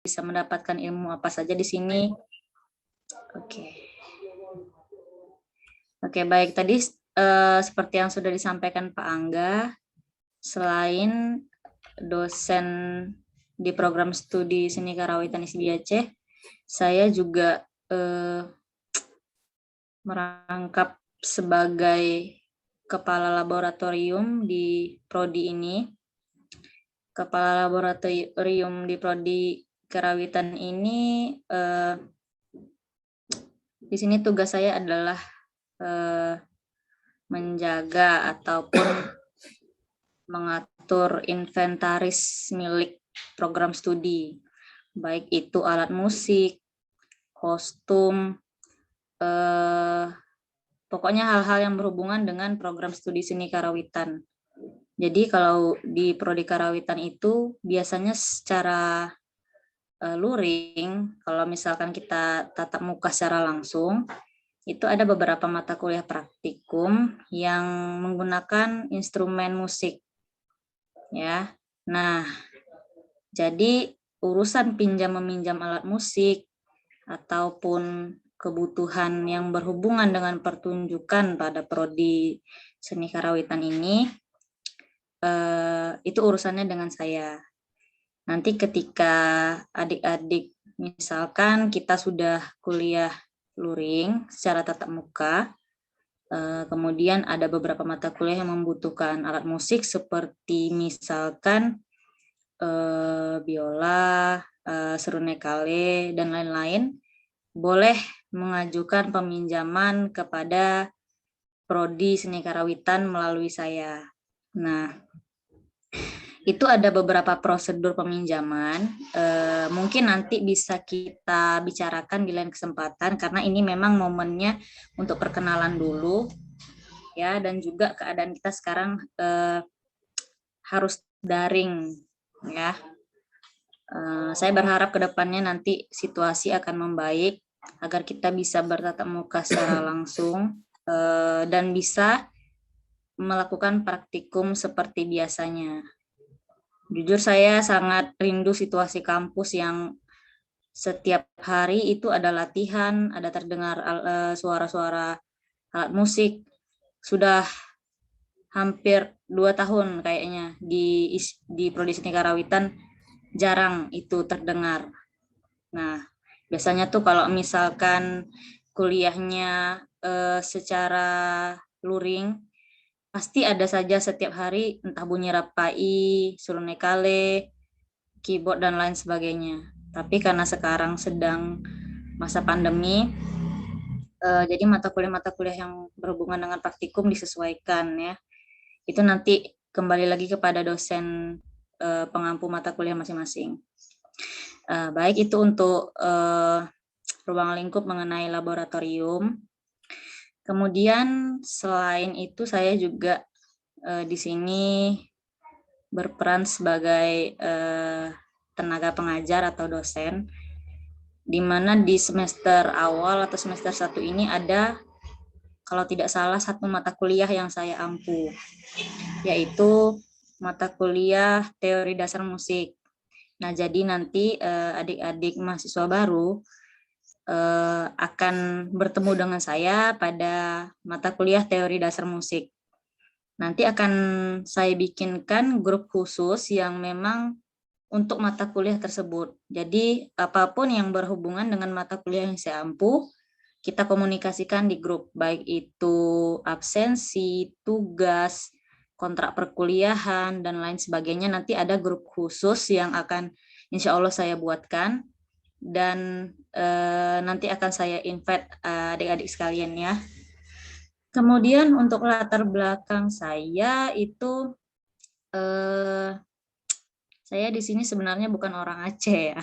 bisa mendapatkan ilmu apa saja di sini. Oke, baik. Tadi seperti yang sudah disampaikan Pak Angga, selain dosen di program studi seni karawitan ISIBI Aceh, saya juga merangkap sebagai kepala laboratorium di prodi ini. Kepala laboratorium di prodi karawitan ini, di sini tugas saya adalah menjaga ataupun mengatur inventaris milik program studi, baik itu alat musik, kostum, pokoknya hal-hal yang berhubungan dengan program studi seni karawitan. Jadi kalau di prodi karawitan itu biasanya secara luring, kalau misalkan kita tatap muka secara langsung, itu ada beberapa mata kuliah praktikum yang menggunakan instrumen musik. Ya. Nah, jadi urusan pinjam-meminjam alat musik ataupun kebutuhan yang berhubungan dengan pertunjukan pada prodi seni karawitan ini, itu urusannya dengan saya. Nanti ketika adik-adik misalkan kita sudah kuliah luring secara tatap muka, kemudian ada beberapa mata kuliah yang membutuhkan alat musik seperti misalkan biola, serunekale, dan lain-lain, boleh mengajukan peminjaman kepada prodi seni karawitan melalui saya. Nah, itu ada beberapa prosedur peminjaman, mungkin nanti bisa kita bicarakan di lain kesempatan karena ini memang momennya untuk perkenalan dulu ya, dan juga keadaan kita sekarang harus daring ya. Saya berharap kedepannya nanti situasi akan membaik agar kita bisa bertatap muka secara langsung dan bisa melakukan praktikum seperti biasanya. Jujur saya sangat rindu situasi kampus yang setiap hari itu ada latihan, ada terdengar suara-suara alat musik. Sudah hampir 2 tahun kayaknya di prodi seni karawitan jarang itu terdengar. Nah, biasanya tuh kalau misalkan kuliahnya secara luring, pasti ada saja setiap hari entah bunyi rapai, serunekale, keyboard, dan lain sebagainya. Tapi karena sekarang sedang masa pandemi, jadi mata kuliah yang berhubungan dengan praktikum disesuaikan ya. Itu nanti kembali lagi kepada dosen pengampu mata kuliah masing-masing. Baik, itu untuk ruang lingkup mengenai laboratorium. Kemudian selain itu saya juga di sini berperan sebagai tenaga pengajar atau dosen, di mana di semester awal atau semester 1 ini ada, kalau tidak salah, 1 mata kuliah yang saya ampu, yaitu mata kuliah teori dasar musik. Nah, jadi nanti adik-adik mahasiswa baru akan bertemu dengan saya pada mata kuliah teori dasar musik. Nanti akan saya bikinkan grup khusus yang memang untuk mata kuliah tersebut. Jadi apapun yang berhubungan dengan mata kuliah yang saya ampu, kita komunikasikan di grup, baik itu absensi, tugas, kontrak perkuliahan, dan lain sebagainya. Nanti ada grup khusus yang akan insya Allah saya buatkan, dan nanti akan saya invite adik-adik sekalian ya. Kemudian untuk latar belakang saya itu, saya di sini sebenarnya bukan orang Aceh ya.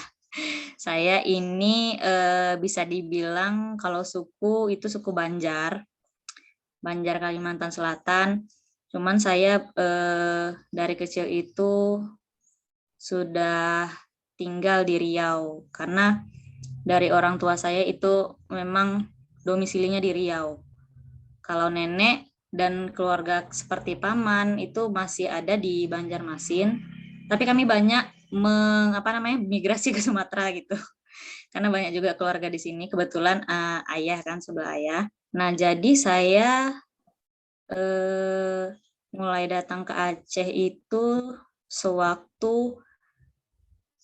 Saya ini bisa dibilang kalau suku itu suku Banjar, Kalimantan Selatan. Cuman saya dari kecil itu sudah tinggal di Riau karena dari orang tua saya itu memang domisilinya di Riau. Kalau nenek dan keluarga seperti paman itu masih ada di Banjarmasin, tapi kami banyak migrasi ke Sumatera gitu. Karena banyak juga keluarga di sini, kebetulan ayah kan, sebelah ayah. Nah, jadi saya mulai datang ke Aceh itu sewaktu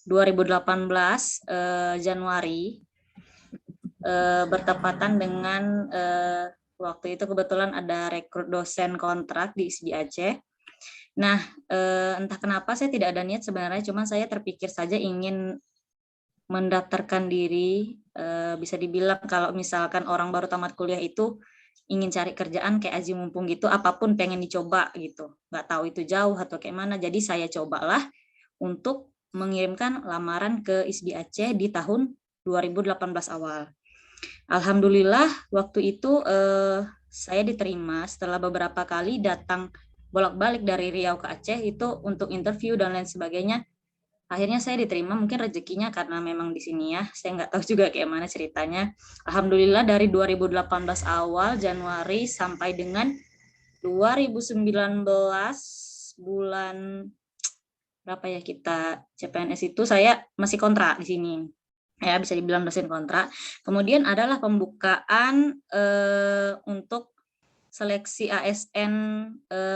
2018 Januari, bertepatan dengan waktu itu kebetulan ada rekrut dosen kontrak di ISBI Aceh. Nah, entah kenapa saya tidak ada niat sebenarnya, cuma saya terpikir saja ingin mendaftarkan diri. Bisa dibilang kalau misalkan orang baru tamat kuliah itu ingin cari kerjaan kayak aji mumpung gitu, apapun pengen dicoba gitu. Nggak tahu itu jauh atau kayak mana, jadi saya cobalah untuk mengirimkan lamaran ke ISBI Aceh di tahun 2018 awal. Alhamdulillah waktu itu saya diterima setelah beberapa kali datang bolak-balik dari Riau ke Aceh itu untuk interview dan lain sebagainya. Akhirnya saya diterima, mungkin rezekinya karena memang di sini ya. Saya nggak tahu juga kayak mana ceritanya. Alhamdulillah dari 2018 awal Januari sampai dengan 2019 bulan berapa ya kita CPNS itu saya masih kontrak di sini. Ya, bisa dibilang dosen kontrak. Kemudian adalah pembukaan untuk seleksi ASN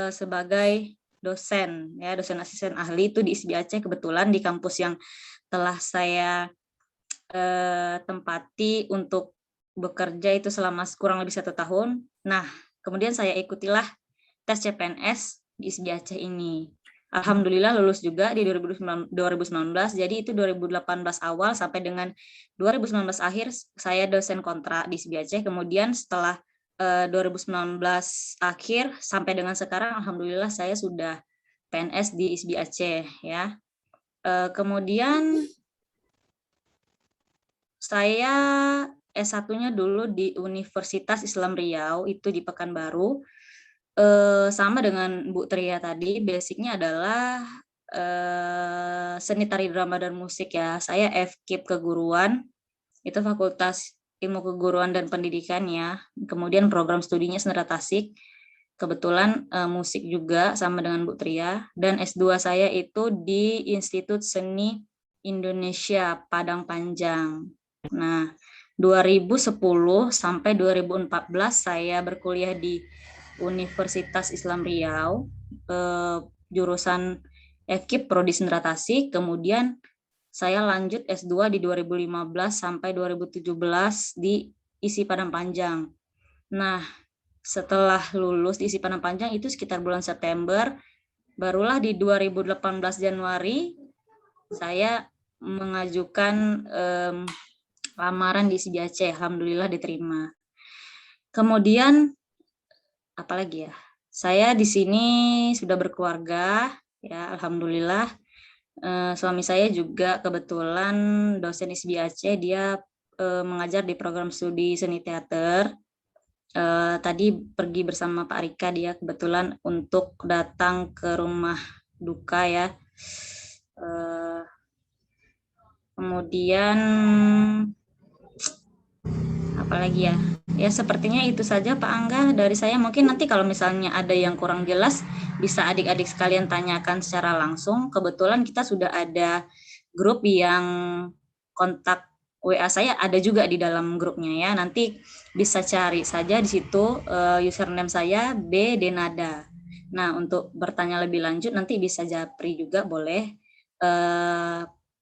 sebagai dosen, ya, dosen asisten ahli itu di ISBI Aceh, kebetulan di kampus yang telah saya tempati untuk bekerja itu selama kurang lebih 1 tahun. Nah, kemudian saya ikutilah tes CPNS di ISBI Aceh ini. Alhamdulillah lulus juga di 2019, jadi itu 2018 awal sampai dengan 2019 akhir saya dosen kontrak di ISBI Aceh. Kemudian setelah 2019 akhir sampai dengan sekarang alhamdulillah saya sudah PNS di ISBI Aceh ya. Kemudian saya S1-nya dulu di Universitas Islam Riau itu di Pekanbaru. Sama dengan Bu Tria tadi, basicnya adalah seni tari drama dan musik ya. Saya FKIP keguruan, itu Fakultas Ilmu Keguruan dan Pendidikan ya. Kemudian program studinya Sendera Tasik. Kebetulan musik juga sama dengan Bu Tria. Dan S2 saya itu di Institut Seni Indonesia Padang Panjang. Nah, 2010 sampai 2014 saya berkuliah di Universitas Islam Riau, jurusan FKIP Prodi Sendera Tasik. Kemudian saya lanjut S2 di 2015 sampai 2017 di ISI Padang Panjang. Nah, setelah lulus di ISI Padang Panjang itu sekitar bulan September, barulah di 2018 Januari saya mengajukan lamaran di ISBI Aceh. Alhamdulillah diterima. Kemudian apalagi ya? Saya di sini sudah berkeluarga, ya alhamdulillah. Suami saya juga kebetulan dosen ISBI Aceh, dia mengajar di program studi seni teater. Tadi pergi bersama Pak Rika dia kebetulan untuk datang ke rumah duka ya. Kemudian apalagi ya? Ya sepertinya itu saja Pak Angga dari saya. Mungkin nanti kalau misalnya ada yang kurang jelas bisa adik-adik sekalian tanyakan secara langsung. Kebetulan kita sudah ada grup yang kontak WA saya ada juga di dalam grupnya ya. Nanti bisa cari saja di situ username saya B Denada. Nah, untuk bertanya lebih lanjut nanti bisa japri juga boleh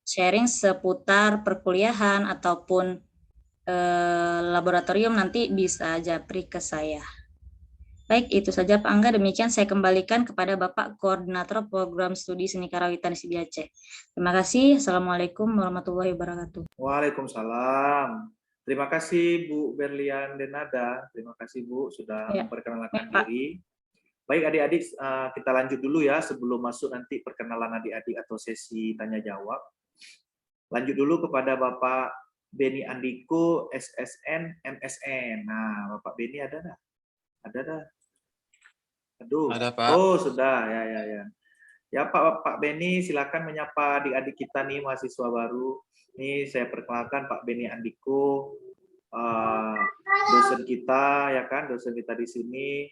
sharing seputar perkuliahan ataupun laboratorium nanti bisa japri ke saya. Baik, itu saja Pak Angga. Demikian saya kembalikan kepada Bapak Koordinator Program Studi Seni Karawitan ISBI Aceh. Terima kasih. Assalamualaikum warahmatullahi wabarakatuh. Waalaikumsalam. Terima kasih Bu Berlian Denada. Terima kasih Bu sudah memperkenalkan diri. Baik adik-adik, kita lanjut dulu ya sebelum masuk nanti perkenalan adik-adik atau sesi tanya jawab. Lanjut dulu kepada Bapak Beni Andiko, SSN, MSN. Nah, Bapak Beni ada dah? Ada dah? Aduh. Ada, Pak. Oh, sudah. Ya. Ya, Pak Beni, silakan menyapa adik-adik kita nih, mahasiswa baru. Nih, saya perkenalkan Pak Beni Andiko, dosen kita, ya kan, dosen kita di sini,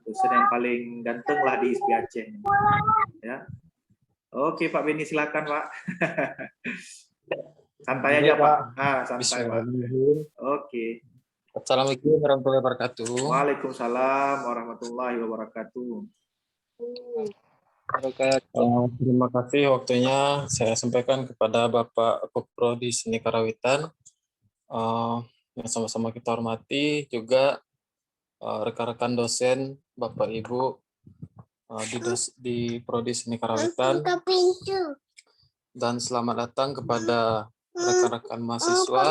dosen yang paling ganteng lah di ISBI Aceh. Ya. Oke, Pak Beni, silakan, Pak. Santai aja, Pak. Santai, Pak. Oke. Assalamualaikum warahmatullahi wabarakatuh. Waalaikumsalam warahmatullahi wabarakatuh. Terima kasih waktunya saya sampaikan kepada Bapak Kuprodi Seni Karawitan. Yang sama-sama kita hormati juga rekan-rekan dosen, Bapak Ibu di Prodi Seni Karawitan. Dan selamat datang kepada rekan-rekan mahasiswa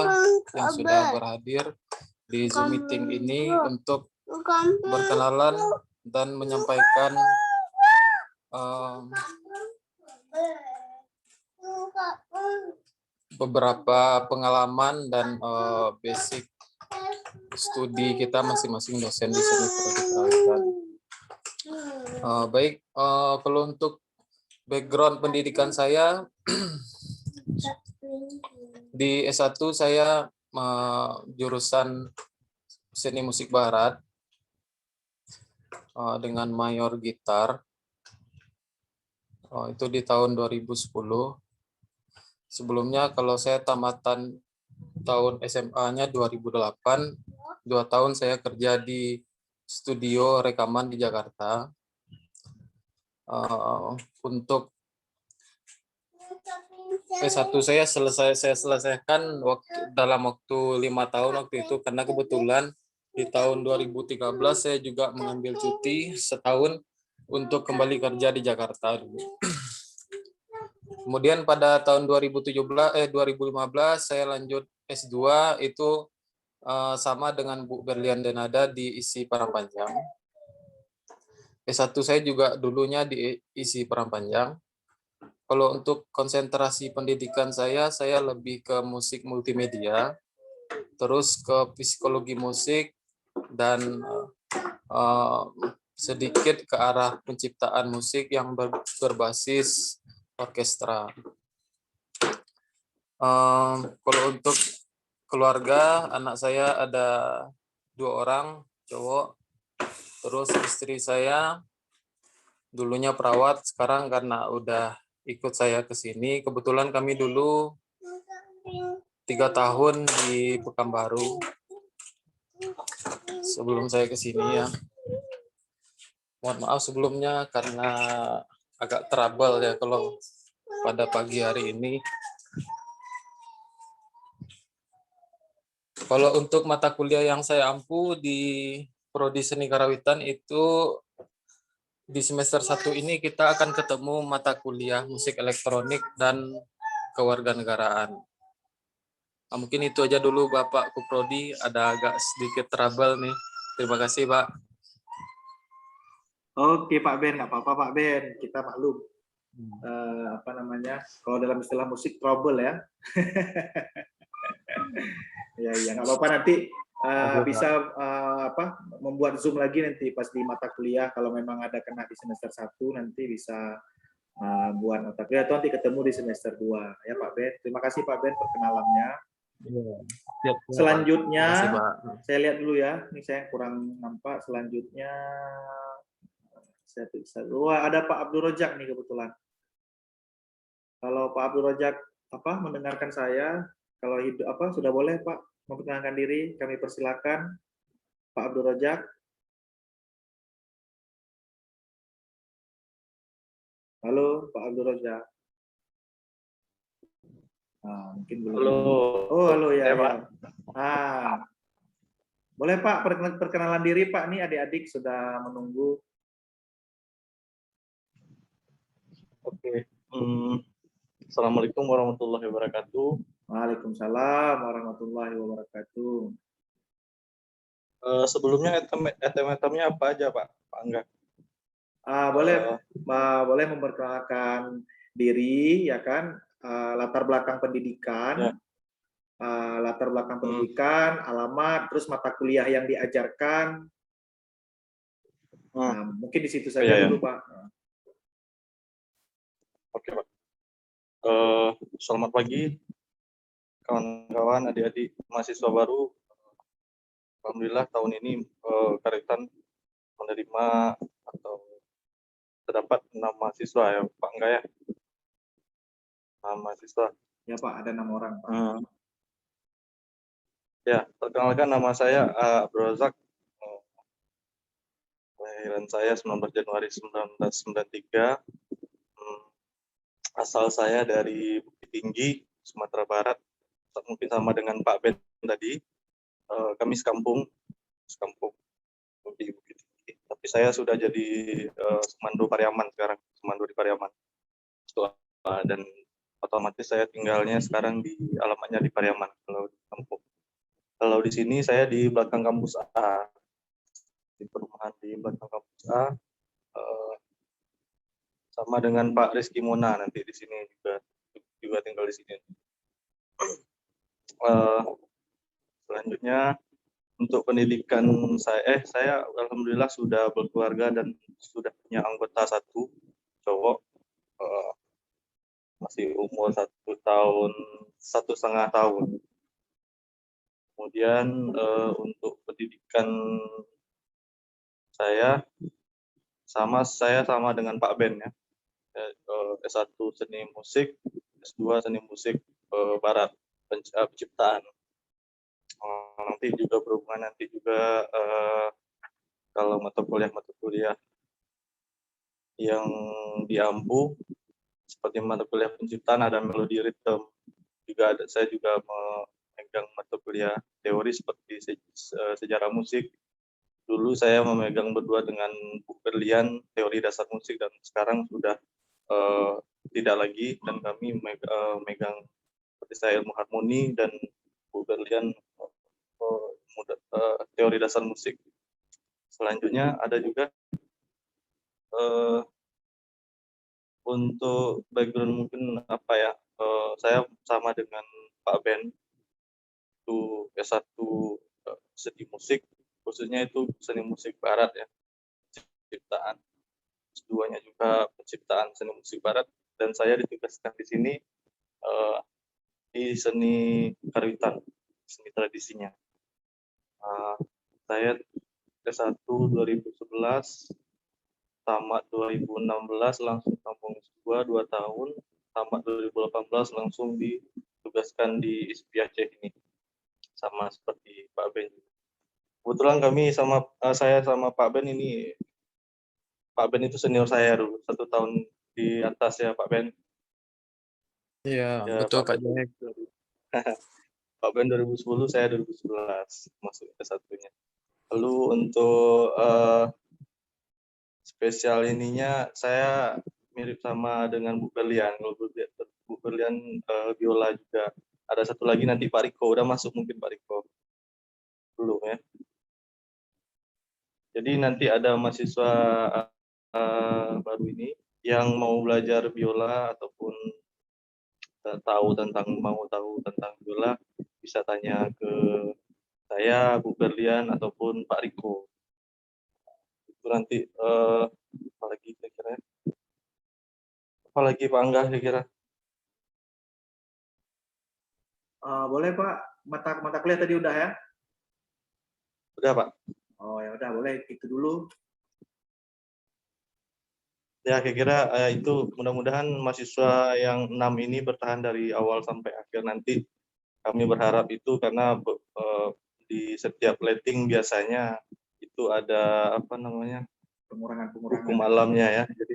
yang sudah berhadir di Zoom meeting ini untuk berkenalan dan menyampaikan beberapa pengalaman dan basic studi kita masing-masing dosen di seni prodi karawitan. Baik, kalau untuk background pendidikan saya di S1 saya jurusan seni musik barat dengan mayor gitar. Itu di tahun 2010. Sebelumnya kalau saya tamatan tahun SMA-nya 2008, 2 tahun saya kerja di studio rekaman di Jakarta. Untuk S1 saya selesaikan dalam waktu 5 tahun waktu itu, karena kebetulan di tahun 2013 saya juga mengambil cuti setahun untuk kembali kerja di Jakarta dulu. Kemudian pada tahun 2015 saya lanjut S2 itu sama dengan Bu Berlian Denada di ISI Parangpanjang. S1 saya juga dulunya di ISI Parangpanjang. Kalau untuk konsentrasi pendidikan saya lebih ke musik multimedia, terus ke psikologi musik, dan sedikit ke arah penciptaan musik yang berbasis orkestra. Kalau untuk keluarga, anak saya ada 2 orang cowok, terus istri saya dulunya perawat, sekarang karena udah ikut saya ke sini. Kebetulan kami dulu 3 tahun di Pekanbaru sebelum saya ke sini ya. Mohon maaf sebelumnya karena agak trouble ya kalau pada pagi hari ini. Kalau untuk mata kuliah yang saya ampu di Prodi Seni Karawitan itu di semester 1 ini kita akan ketemu mata kuliah musik elektronik dan kewarganegaraan. Nah, mungkin itu aja dulu Bapak Kuprodi, ada agak sedikit trouble nih. Terima kasih Pak. Oke Pak Ben, nggak apa-apa Pak Ben, kita maklum. Kalau dalam istilah musik trouble ya. Ya nggak apa-apa, nanti bisa membuat Zoom lagi nanti pas di mata kuliah, kalau memang ada kena di semester 1 nanti bisa buat mata kuliah atau nanti ketemu di semester 2 ya Pak Ben. Terima kasih Pak Ben perkenalannya. Selanjutnya saya lihat dulu ya, ini saya kurang nampak. Selanjutnya saya periksa dulu. Ada Pak Abdul Rojak nih kebetulan. Kalau Pak Abdul Rojak mendengarkan saya, kalau sudah boleh Pak memperkenalkan diri, kami persilakan Pak Abdul Rojak. Halo Pak Abdul Rojak. Mungkin belum. Halo. Oh halo ya. Pak. Boleh Pak perkenalan diri Pak, nih adik-adik sudah menunggu. Oke. Assalamualaikum warahmatullahi wabarakatuh. Waalaikumsalam warahmatullahi wabarakatuh. Sebelumnya item-itemnya apa aja Pak? Pak Angga? Boleh memperkenalkan diri ya kan, latar belakang pendidikan, alamat, terus mata kuliah yang diajarkan. Mungkin di situ saja dulu Pak. Oke Pak. Selamat pagi kawan-kawan, adik-adik mahasiswa baru. Alhamdulillah tahun ini Karawitan menerima atau terdapat 6 mahasiswa ya Pak Angga ya. mahasiswa. Ya Pak, ada 6 orang Pak. Ya, perkenalkan nama saya Abdul Razak. Kelahiran saya 19 Januari 1993. Asal saya dari Bukit Tinggi, Sumatera Barat. Mungkin sama dengan Pak Ben tadi. Kami sekampung di Bukit Tinggi. Tapi saya sudah jadi Semando Pariaman sekarang, Semando di Pariaman. Dan otomatis saya tinggalnya sekarang di alamatnya di Pariaman, kalau di kampung. Kalau di sini saya di belakang kampus A, di perumahan di belakang kampus A, sama dengan Pak Rizky Mona nanti di sini juga tinggal di sini. Selanjutnya untuk pendidikan saya alhamdulillah sudah berkeluarga dan sudah punya anggota 1 cowok, masih umur 1 tahun 1,5 tahun. Kemudian untuk pendidikan saya sama dengan Pak Ben ya. S1 seni musik, S2 seni musik barat, penciptaan. Nanti juga berhubungan kalau mata kuliah yang di Ampu seperti mata kuliah penciptaan ada melodi ritme. Saya juga memegang mata kuliah teori seperti sejarah musik. Dulu saya memegang berdua dengan Bu Berlian teori dasar musik, dan sekarang sudah tidak lagi, dan kami memegang seperti saya ilmu harmoni dan Bu Berlian teori dasar musik. Selanjutnya ada juga untuk background mungkin saya sama dengan Pak Ben itu S1 seni musik, khususnya itu seni musik barat ya, penciptaan. S2-nya juga penciptaan seni musik barat, dan saya ditugaskan di sini di seni karawitan, seni tradisinya. Saya S1 2011, tamat 2016 langsung sambung S2 2 tahun, tamat 2018 langsung ditugaskan di ISPI Aceh ini, sama seperti Pak Ben. Kebetulan saya sama Pak Ben ini, Pak Ben itu senior saya dulu, 1 tahun di atas ya Pak Ben. Iya, betul Pak Jack. Pak Ben 2010, saya 2011 masuk ke satunya. Lalu untuk spesial ininya saya mirip sama dengan Bu Berlian. Kalau Bu Berlian biola juga. Ada 1 lagi nanti Pak Riko, udah masuk mungkin Pak Riko. Belum ya. Jadi nanti ada mahasiswa baru ini yang mau belajar biola ataupun mau tahu tentang biola, bisa tanya ke saya, Bu Berlian ataupun Pak Riko. Itu nanti apalagi kira-kira? Apalagi Pak Angga kira-kira? Boleh Pak, mata kuliah tadi udah ya? Udah Pak. Oh ya udah, boleh itu dulu. Ya kira-kira itu, mudah-mudahan mahasiswa yang 6 ini bertahan dari awal sampai akhir nanti. Kami berharap itu, karena di setiap letting biasanya itu ada pengurangan hukum alamnya ya. Jadi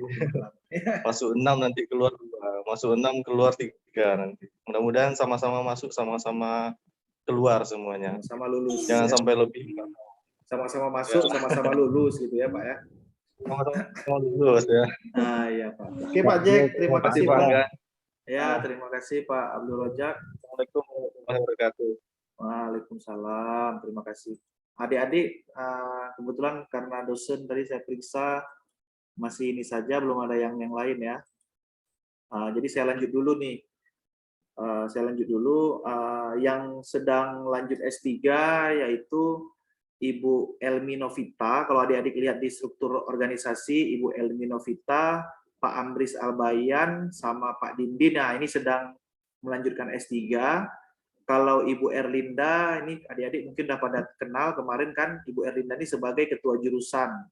masuk 6 nanti keluar 2, masuk 6 keluar 3 nanti. Mudah-mudahan sama-sama masuk, sama-sama keluar semuanya. Sama lulus. Jangan sampai lebih. Sama-sama masuk, sama-sama lulus gitu ya Pak ya. Sama-sama lulus ya. Iya Pak. Oke Pak Jack, terima kasih Pak. Angga. Ya, terima kasih Pak Abdul Razak. Assalamualaikum warahmatullahi wabarakatuh. Waalaikumsalam, terima kasih. Adik-adik, kebetulan karena dosen tadi saya periksa masih ini saja, belum ada yang lain ya. Jadi saya lanjut dulu nih. Yang sedang lanjut S3 yaitu Ibu Elmi Novita. Kalau adik-adik lihat di struktur organisasi, Ibu Elmi Novita, Pak Amris Albayan, sama Pak Dindin. Nah, ini sedang melanjutkan S3. Kalau Ibu Erlinda, ini adik-adik mungkin udah pada kenal kemarin kan, Ibu Erlinda ini sebagai ketua jurusan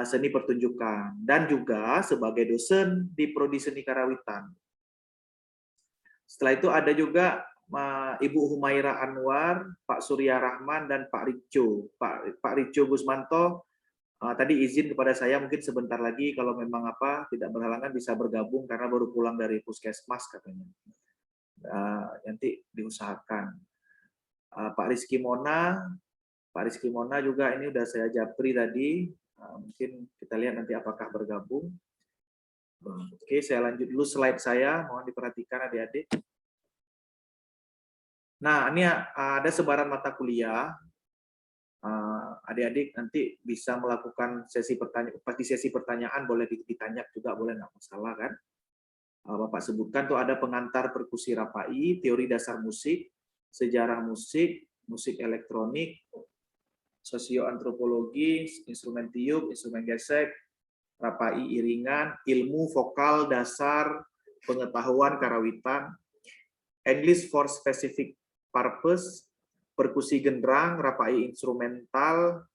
seni pertunjukan dan juga sebagai dosen di Prodi Seni Karawitan. Setelah itu ada juga Ibu Humaira Anwar, Pak Surya Rahman, dan Pak Rico. Pak Rico Gusmanto tadi izin kepada saya mungkin sebentar lagi kalau memang tidak berhalangan bisa bergabung karena baru pulang dari puskesmas katanya. Nanti diusahakan. Pak Rizky Mona juga ini udah saya japri tadi. Mungkin kita lihat nanti apakah bergabung. Oke, saya lanjut dulu slide saya. Mohon diperhatikan adik-adik. Nah, ini ada sebaran mata kuliah. Adik-adik nanti bisa melakukan sesi pertanyaan. Pas di sesi pertanyaan boleh ditanya juga, boleh, nggak masalah kan? Bapak sebutkan tuh ada pengantar perkusi Rapai, teori dasar musik, sejarah musik, musik elektronik, sosioantropologi, instrumen tiup, instrumen gesek, Rapai iringan, ilmu vokal dasar, pengetahuan karawitan, English for specific purpose, perkusi genderang, Rapai instrumental,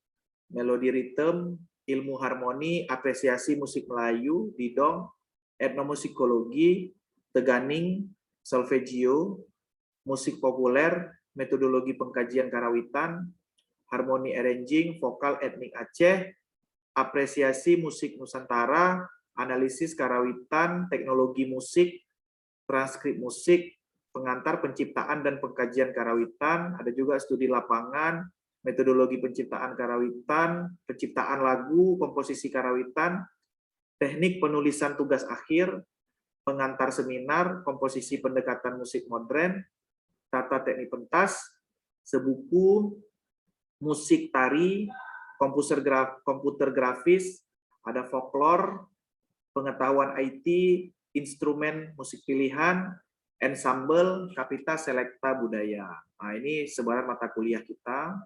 melodi ritme, ilmu harmoni, apresiasi musik Melayu, didong, etnomusikologi, teganing, solfeggio, musik populer, metodologi pengkajian karawitan, harmoni arranging, vokal etnik Aceh, apresiasi musik Nusantara, analisis karawitan, teknologi musik, transkrip musik, pengantar penciptaan dan pengkajian karawitan, ada juga studi lapangan, metodologi penciptaan karawitan, penciptaan lagu, komposisi karawitan, teknik penulisan tugas akhir, pengantar seminar, komposisi pendekatan musik modern, tata teknik pentas, sebuku, musik tari, komputer grafis, ada folklore, pengetahuan IT, instrumen musik pilihan, ensemble, kapita, selekta, budaya. Nah, ini sebaran mata kuliah kita.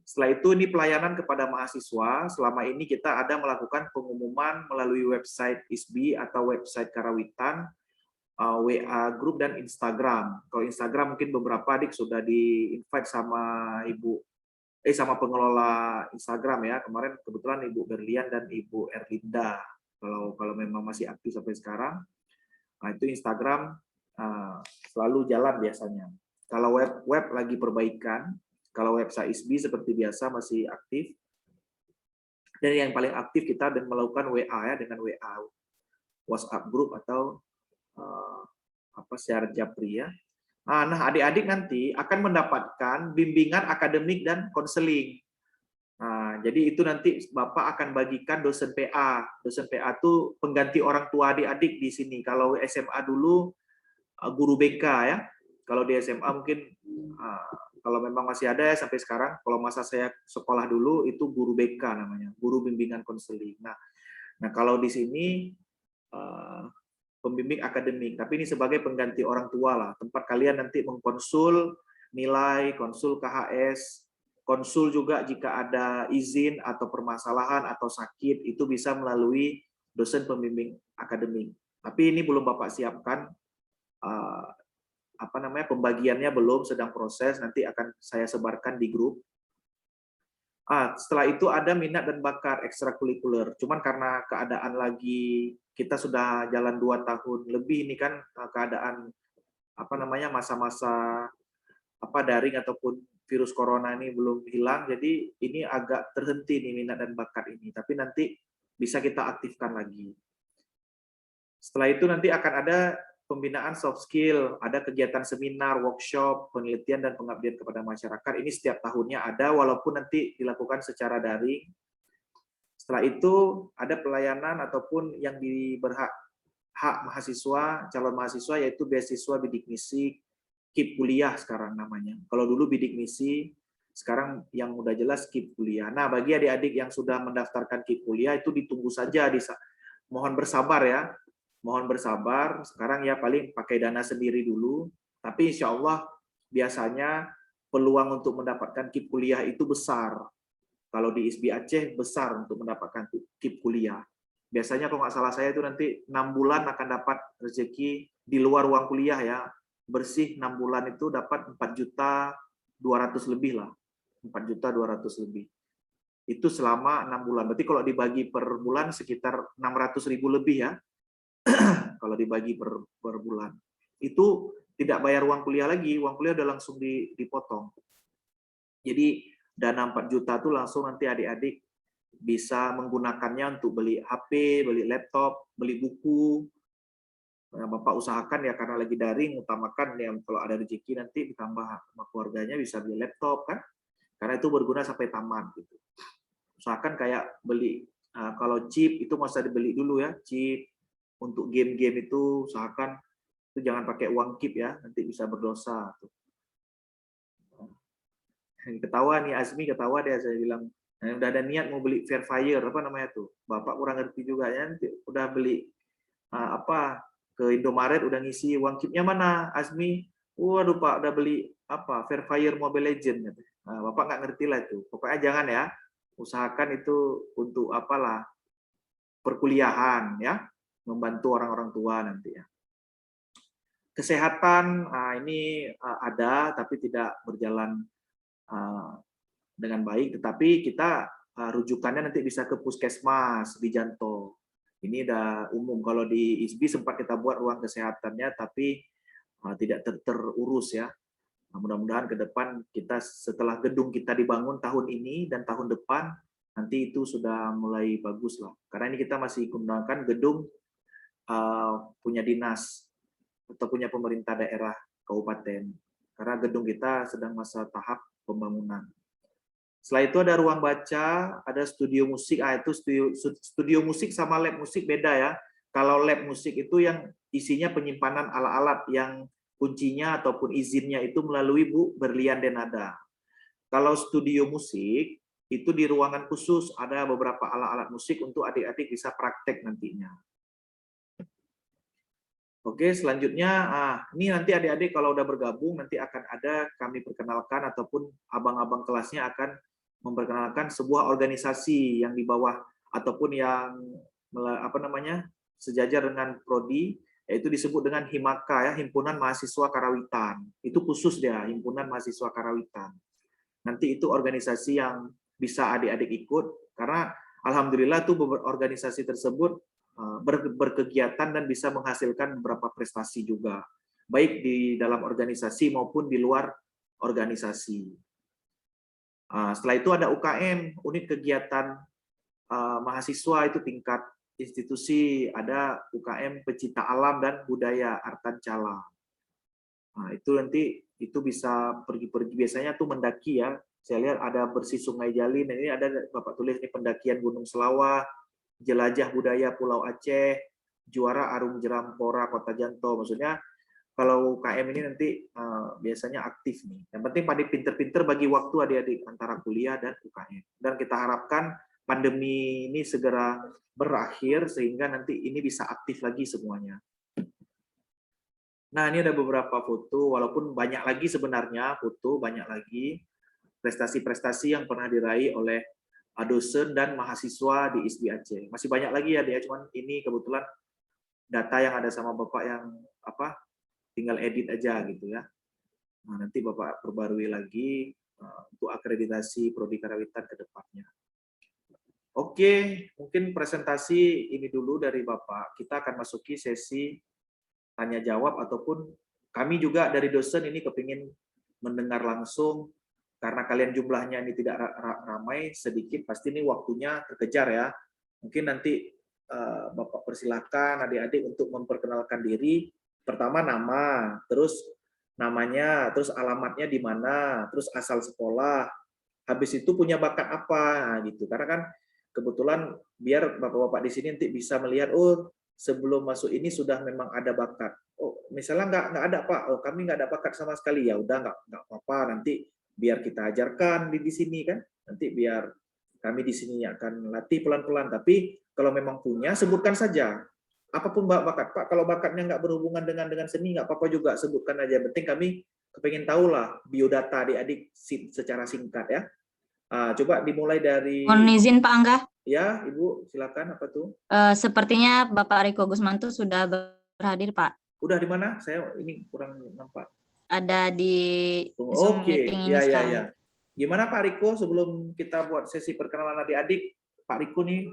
Setelah itu ini pelayanan kepada mahasiswa. Selama ini kita ada melakukan pengumuman melalui website ISBI atau website Karawitan, WA Group dan Instagram. Kalau Instagram mungkin beberapa adik sudah di-invite sama sama pengelola Instagram ya. Kemarin kebetulan Ibu Berlian dan Ibu Erlinda. Kalau memang masih aktif sampai sekarang. Nah, itu Instagram selalu jalan biasanya. Kalau web lagi perbaikan. Kalau website ISBI seperti biasa masih aktif. Dan yang paling aktif kita dan melakukan WA ya, dengan WA WhatsApp group atau secara japri ya. Nah, adik-adik nanti akan mendapatkan bimbingan akademik dan konseling. Nah, jadi itu nanti Bapak akan bagikan dosen PA. Dosen PA itu pengganti orang tua adik-adik di sini. Kalau SMA dulu guru BK ya. Kalau di SMA mungkin kalau memang masih ada ya sampai sekarang, kalau masa saya sekolah dulu itu guru BK namanya, guru bimbingan konseling. Nah kalau di sini pembimbing akademik, tapi ini sebagai pengganti orang tua lah, tempat kalian nanti mengkonsul nilai, konsul KHS, konsul juga jika ada izin atau permasalahan atau sakit, itu bisa melalui dosen pembimbing akademik. Tapi ini belum Bapak siapkan, pembagiannya belum, sedang proses, nanti akan saya sebarkan di grup. Setelah itu ada minat dan bakat ekstrakurikuler. Cuman karena keadaan lagi kita sudah jalan 2 tahun lebih ini kan keadaan masa-masa daring ataupun virus corona ini belum hilang, jadi ini agak terhenti nih minat dan bakat ini. Tapi nanti bisa kita aktifkan lagi. Setelah itu nanti akan ada pembinaan soft skill, ada kegiatan seminar, workshop, penelitian, dan pengabdian kepada masyarakat. Ini setiap tahunnya ada, walaupun nanti dilakukan secara daring. Setelah itu ada pelayanan ataupun yang hak mahasiswa, calon mahasiswa, yaitu beasiswa bidik misi, KIP kuliah sekarang namanya. Kalau dulu bidik misi, sekarang yang udah jelas KIP kuliah. Nah, bagi adik-adik yang sudah mendaftarkan KIP kuliah, itu ditunggu saja, mohon bersabar ya. Mohon bersabar, sekarang ya paling pakai dana sendiri dulu, tapi insya Allah biasanya peluang untuk mendapatkan KIP kuliah itu besar. Kalau di ISBI Aceh besar untuk mendapatkan KIP kuliah. Biasanya kalau nggak salah saya itu nanti 6 bulan akan dapat rezeki di luar uang kuliah ya. Bersih 6 bulan itu dapat 4.200.000 lebih lah. 4.200.000 lebih. Itu selama 6 bulan. Berarti kalau dibagi per bulan sekitar 600.000 lebih ya. Kalau dibagi per bulan. itu tidak bayar uang kuliah lagi, uang kuliah udah langsung dipotong. Jadi dana 4 juta itu langsung nanti adik-adik bisa menggunakannya untuk beli HP, beli laptop, beli buku. Nah, Bapak usahakan ya, karena lagi daring, utamakan ya kalau ada rezeki nanti ditambah sama keluarganya bisa beli laptop kan, karena itu berguna sampai tamat gitu. Usahakan kayak beli, kalau chip itu nggak usah dibeli dulu ya, chip untuk game-game itu usahakan itu jangan pakai uang chip ya, nanti bisa berdosa. Ketawa nih, Azmi ketawa deh, saya bilang udah ada niat mau beli Fair Fire apa namanya tuh, Bapak kurang ngerti juga ya, nanti udah beli apa ke Indomaret udah ngisi uang chipnya mana Azmi, waduh Pak udah beli apa Fair Fire Mobile Legend. Nah, Bapak nggak ngerti lah itu, pokoknya jangan ya, usahakan itu untuk apalah perkuliahan ya, membantu orang-orang tua nanti ya. Kesehatan ini ada tapi tidak berjalan dengan baik, tetapi kita rujukannya nanti bisa ke puskesmas di Janto. Ini udah umum, kalau di ISBI sempat kita buat ruang kesehatannya, tapi tidak terurus ya. Nah, mudah-mudahan ke depan kita setelah gedung kita dibangun tahun ini dan tahun depan, nanti itu sudah mulai bagus lah. Karena ini kita masih menggunakan gedung punya dinas atau punya pemerintah daerah kabupaten. Karena gedung kita sedang masa tahap pembangunan. Setelah itu ada ruang baca, ada studio musik. Itu studio musik sama lab musik beda ya. Kalau lab musik itu yang isinya penyimpanan alat-alat yang kuncinya ataupun izinnya itu melalui Bu Berlian Denada. Kalau studio musik itu di ruangan khusus, ada beberapa alat-alat musik untuk adik-adik bisa praktek nantinya. Oke, selanjutnya, ini nanti adik-adik kalau udah bergabung, nanti akan ada kami perkenalkan ataupun abang-abang kelasnya akan memperkenalkan sebuah organisasi yang di bawah ataupun yang apa namanya sejajar dengan prodi, yaitu disebut dengan Himaka ya, Himpunan Mahasiswa Karawitan. Itu khusus dia, Himpunan Mahasiswa Karawitan. Nanti itu organisasi yang bisa adik-adik ikut, karena alhamdulillah tuh organisasi tersebut berkegiatan dan bisa menghasilkan beberapa prestasi juga, baik di dalam organisasi maupun di luar organisasi. Setelah itu ada UKM, unit kegiatan mahasiswa, itu tingkat institusi, ada UKM Pecinta Alam dan Budaya Artancala. Nah, itu nanti itu bisa pergi-pergi, biasanya tuh mendaki ya. Saya lihat ada bersih Sungai Jalin, ini ada Bapak tulis ini pendakian Gunung Selawah, jelajah budaya Pulau Aceh, juara Arum Jeram Pora Kota Janto. Maksudnya kalau UKM ini nanti biasanya aktif nih. Yang penting pada pinter-pinter bagi waktu adik-adik antara kuliah dan UKM. Dan kita harapkan pandemi ini segera berakhir sehingga nanti ini bisa aktif lagi semuanya. Nah, ini ada beberapa foto, walaupun banyak lagi sebenarnya foto, banyak lagi prestasi-prestasi yang pernah diraih oleh dosen dan mahasiswa di ISBI Aceh. Masih banyak lagi ya, dia cuman ini kebetulan data yang ada sama Bapak yang apa tinggal edit aja gitu ya. Nah, nanti Bapak perbarui lagi untuk akreditasi prodi Karawitan ke depannya. Oke, mungkin presentasi ini dulu dari Bapak. Kita akan masuki sesi tanya jawab, ataupun kami juga dari dosen ini kepingin mendengar langsung. Karena kalian jumlahnya ini tidak ramai, sedikit, pasti ini waktunya terkejar ya. Mungkin nanti Bapak persilahkan adik-adik untuk memperkenalkan diri. Pertama nama, terus namanya, terus alamatnya di mana, terus asal sekolah. Habis itu punya bakat apa, nah, gitu. Karena kan kebetulan biar Bapak-bapak di sini nanti bisa melihat, oh sebelum masuk ini sudah memang ada bakat. Oh misalnya nggak ada Pak, oh kami nggak ada bakat sama sekali, ya udah nggak apa-apa, nanti biar kita ajarkan di sini kan, nanti biar kami di sini akan latih pelan-pelan. Tapi kalau memang punya, sebutkan saja apapun bakat Pak. Kalau bakatnya nggak berhubungan dengan seni, nggak apa-apa juga, sebutkan aja. Penting kami kepengen tahu lah biodata adik-adik secara singkat ya. Coba dimulai dari. Mohon izin Pak Angga. Ya Ibu, silakan. Apa tuh? Sepertinya Bapak Riko Gusmanto sudah berhadir Pak. Udah di mana? Saya ini kurang nampak. Ada di Zoom meeting ini sekarang. Ya. Gimana Pak Riko, sebelum kita buat sesi perkenalan adik-adik, Pak Riko nih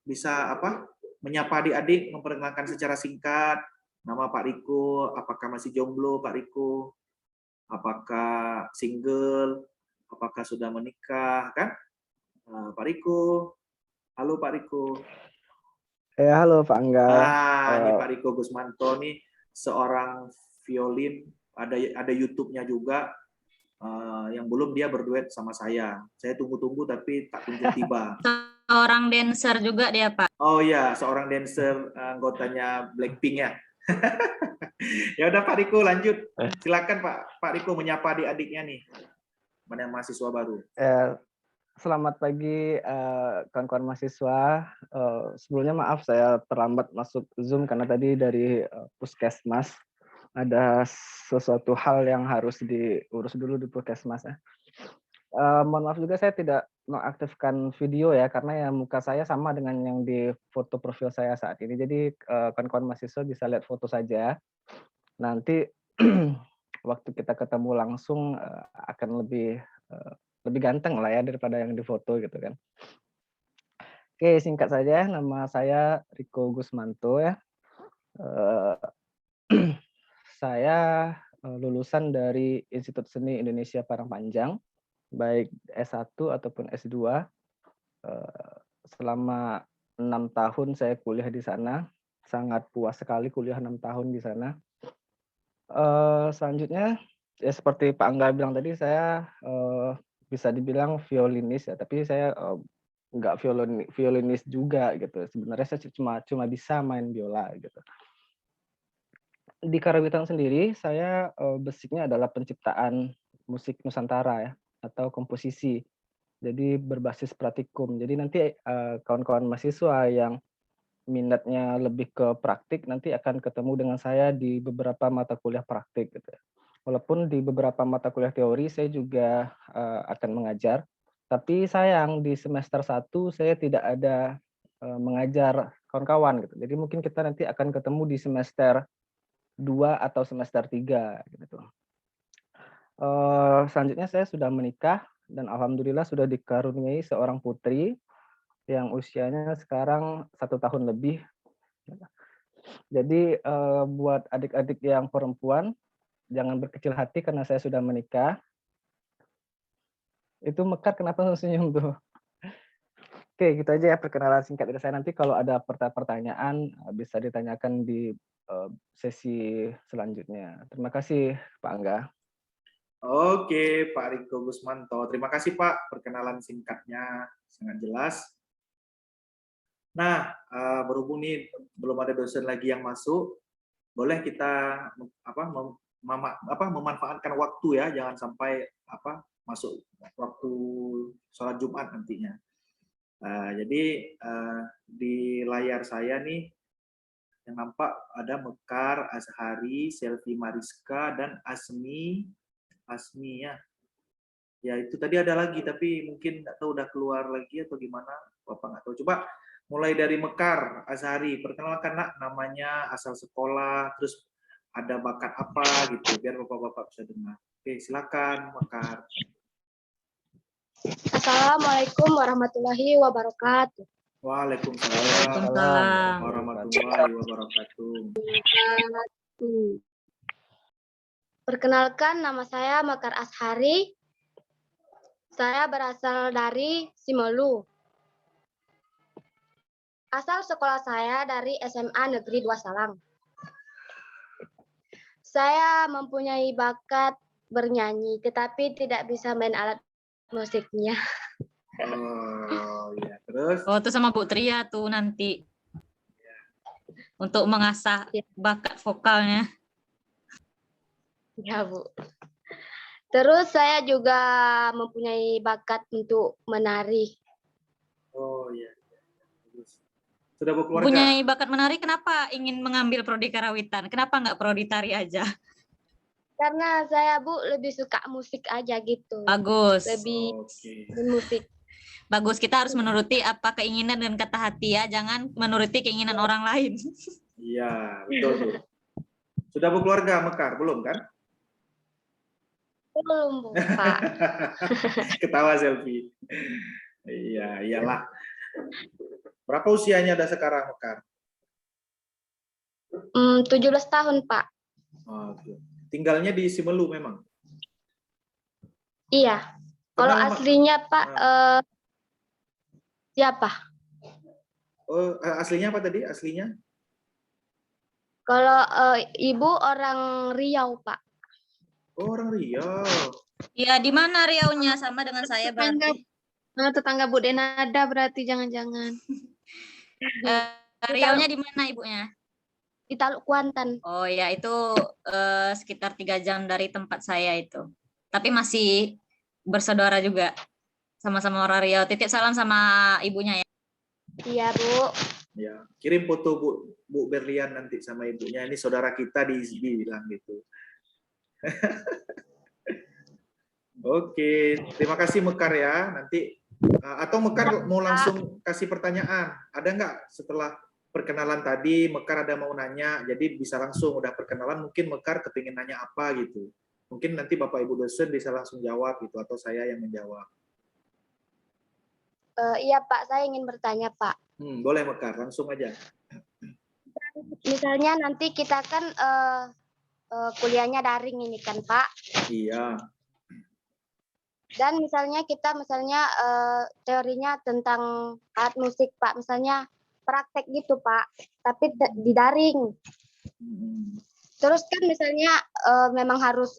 bisa apa? Menyapa adik-adik, memperkenalkan secara singkat, Nama Pak Riko, apakah masih jomblo Pak Riko? Apakah single? Apakah sudah menikah? Kan? Pak Riko. Halo Pak Riko. Ya, halo Pak Angga. Ini Pak Riko Gusmanto nih, seorang violin, ada YouTube-nya juga, yang belum dia berduet sama saya. Saya tunggu-tunggu tapi tak kunjung tiba. Seorang dancer juga dia, Pak. Oh iya, seorang dancer, anggotanya Blackpink ya. Ya udah Pak Riko lanjut. Silakan Pak Riko menyapa adik-adiknya nih. Mana mahasiswa baru. Selamat pagi kawan-kawan mahasiswa. Sebelumnya maaf saya terlambat masuk Zoom karena tadi dari Puskesmas ada sesuatu hal yang harus diurus dulu di Puskesmas. Mohon maaf juga saya tidak mengaktifkan video ya karena ya muka saya sama dengan yang di foto profil saya saat ini. Jadi kawan-kawan mahasiswa bisa lihat foto saja. Nanti waktu kita ketemu langsung akan lebih ganteng lah ya daripada yang di foto gitu kan. Oke, singkat saja, nama saya Riko Gusmanto ya. Saya lulusan dari Institut Seni Indonesia Parangpanjang, baik S1 ataupun S2. Selama 6 tahun saya kuliah di sana, sangat puas sekali kuliah 6 tahun di sana. Selanjutnya, ya seperti Pak Angga bilang tadi, saya bisa dibilang violinis ya, tapi saya nggak violinis juga gitu. Sebenarnya saya cuma bisa main biola gitu. Di Karawitan sendiri saya basicnya adalah penciptaan musik Nusantara ya atau komposisi. Jadi berbasis praktikum. Jadi nanti kawan-kawan mahasiswa yang minatnya lebih ke praktik nanti akan ketemu dengan saya di beberapa mata kuliah praktik gitu. Walaupun di beberapa mata kuliah teori saya juga akan mengajar, tapi sayang di semester 1 saya tidak ada mengajar kawan-kawan gitu. Jadi mungkin kita nanti akan ketemu di semester 2 atau semester 3 gitu. Selanjutnya saya sudah menikah dan alhamdulillah sudah dikaruniai seorang putri yang usianya sekarang 1 tahun lebih. Jadi buat adik-adik yang perempuan jangan berkecil hati karena saya sudah menikah. Itu Mekar kenapa senyum tuh? Oke, gitu aja ya perkenalan singkat dari saya. Nanti kalau ada pertanyaan bisa ditanyakan di sesi selanjutnya. Terima kasih Pak Angga. Oke, Pak Riko Gusmanto. Terima kasih Pak, perkenalan singkatnya sangat jelas. Nah, berhubung nih belum ada dosen lagi yang masuk, boleh kita memanfaatkan waktu ya, jangan sampai masuk waktu sholat Jumat nantinya. Jadi di layar saya nih yang nampak ada Mekar, Azhari, Selvi Mariska, dan Asmi ya. Ya itu tadi ada lagi tapi mungkin nggak tahu udah keluar lagi atau gimana, Bapak nggak tahu. Coba mulai dari Mekar, Azhari, perkenalkan nak namanya, asal sekolah, terus ada bakat apa gitu, biar bapak-bapak bisa dengar. Oke, silakan Mekar. Assalamualaikum warahmatullahi wabarakatuh. Waalaikumsalam warahmatullahi wabarakatuh. Perkenalkan, nama saya Mekar Azhari. Saya berasal dari Simelu. Asal sekolah saya dari SMA Negeri 2 Salang. Saya mempunyai bakat bernyanyi, tetapi tidak bisa main alat musiknya. Oh ya, terus? Oh, itu sama Bu Tria tuh nanti. Untuk mengasah bakat vokalnya. Ya, Bu. Terus saya juga mempunyai bakat untuk menari. Oh iya. Sudah berkeluarga? Punya bakat menari, kenapa ingin mengambil prodi karawitan? Kenapa nggak prodi tari aja? Karena saya, Bu, lebih suka musik aja gitu. Bagus. Lebih musik. Bagus, kita harus menuruti apa keinginan dan kata hati ya, jangan menuruti keinginan orang lain. Iya, betul tuh. Sudah berkeluarga Mekar, belum kan? Belum, Bu, Pak. Ketawa Selfie. Iya, iyalah. Berapa usianya ada sekarang Mekar? 17 tahun, Pak. Oke. Tinggalnya di Simelu memang? Iya. Kalau Pernah lama- aslinya, Pak, siapa? Oh, aslinya apa tadi? Aslinya? Kalau Ibu orang Riau, Pak. Oh, orang Riau. Ya, di mana Riaunya? Sama dengan saya berarti. Tetangga Bu Denada berarti jangan-jangan. Riaunya di mana ibunya? Di Taluk Kuantan. Oh ya, itu sekitar 3 jam dari tempat saya itu. Tapi masih bersaudara juga. Sama-sama orang Riau. Titip salam sama ibunya ya. Iya, Bu. Ya, kirim foto Bu Berlian nanti sama ibunya. Ini saudara kita di ISBI bilang gitu. Oke, terima kasih Mekar ya. Nanti atau Mekar mau langsung kasih pertanyaan. Ada nggak setelah perkenalan tadi Mekar ada mau nanya, jadi bisa langsung udah perkenalan mungkin Mekar kepingin nanya apa gitu. Mungkin nanti Bapak Ibu dosen bisa langsung jawab gitu atau saya yang menjawab. Iya, Pak. Saya ingin bertanya, Pak. Boleh Mekar, langsung aja. Misalnya nanti kita kan kuliahnya daring ini kan, Pak. Iya. Dan misalnya kita teorinya tentang alat musik, Pak. Misalnya praktek gitu, Pak. Tapi di daring. Terus kan misalnya memang harus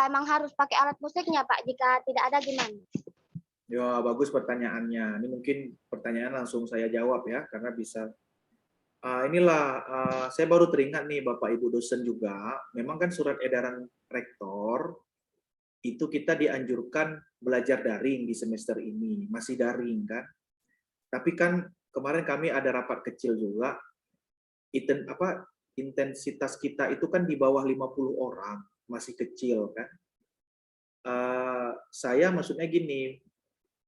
emang harus pakai alat musiknya, Pak? Jika tidak ada gimana? Ya, bagus pertanyaannya. Ini mungkin pertanyaan langsung saya jawab ya, karena bisa. Saya baru teringat nih Bapak Ibu dosen juga, memang kan surat edaran rektor, itu kita dianjurkan belajar daring di semester ini, masih daring kan. Tapi kan kemarin kami ada rapat kecil juga, intensitas kita itu kan di bawah 50 orang, masih kecil kan. Saya maksudnya gini,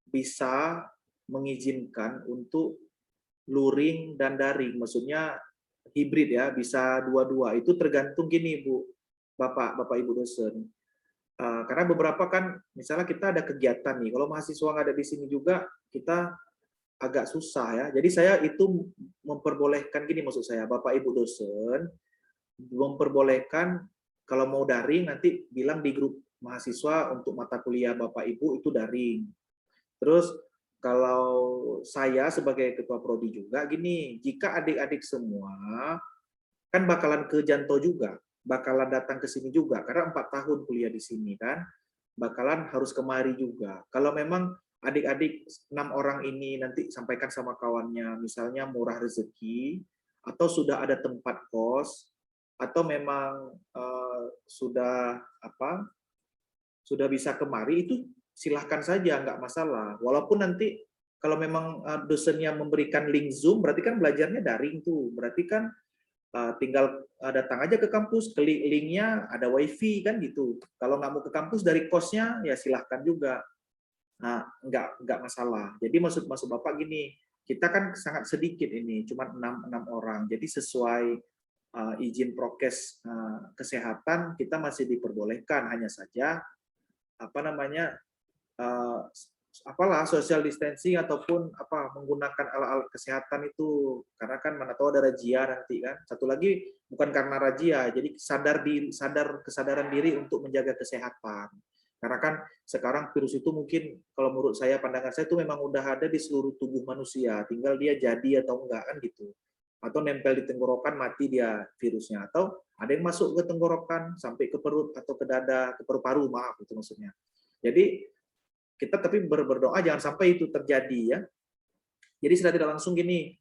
bisa mengizinkan untuk luring dan daring, maksudnya hibrid ya, bisa dua-dua. Itu tergantung gini Bu, Bapak Ibu dosen. Karena beberapa kan, misalnya kita ada kegiatan nih, kalau mahasiswa nggak ada di sini juga, kita agak susah ya. Jadi saya itu memperbolehkan gini, maksud saya, Bapak Ibu dosen, memperbolehkan kalau mau daring, nanti bilang di grup mahasiswa untuk mata kuliah Bapak Ibu itu daring. Terus kalau saya sebagai ketua prodi juga gini, jika adik-adik semua kan bakalan ke Janto juga, bakalan datang ke sini juga karena 4 tahun kuliah di sini kan, bakalan harus kemari juga. Kalau memang adik-adik 6 orang ini nanti sampaikan sama kawannya, misalnya murah rezeki atau sudah ada tempat kos atau memang sudah bisa kemari, itu silahkan saja, nggak masalah. Walaupun nanti kalau memang dosennya memberikan link Zoom, berarti kan belajarnya daring tuh. Berarti kan tinggal datang aja ke kampus, klik linknya, ada wifi kan gitu. Kalau nggak mau ke kampus dari kosnya, ya silahkan juga. Nah, nggak masalah. Jadi maksud Bapak gini, kita kan sangat sedikit ini, cuma 6 orang. Jadi sesuai izin prokes kesehatan, kita masih diperbolehkan, hanya saja social distancing ataupun menggunakan alat-alat kesehatan itu, karena kan mana tahu ada razia nanti kan. Satu lagi bukan karena razia, jadi kesadaran diri untuk menjaga kesehatan. Karena kan sekarang virus itu mungkin kalau menurut saya, pandangan saya itu memang udah ada di seluruh tubuh manusia, tinggal dia jadi atau enggak kan gitu. Atau nempel di tenggorokan, mati dia virusnya, atau ada yang masuk ke tenggorokan sampai ke perut atau ke dada, ke paru-paru, maaf itu maksudnya. Jadi kita tapi berdoa jangan sampai itu terjadi ya. Jadi secara tidak langsung gini,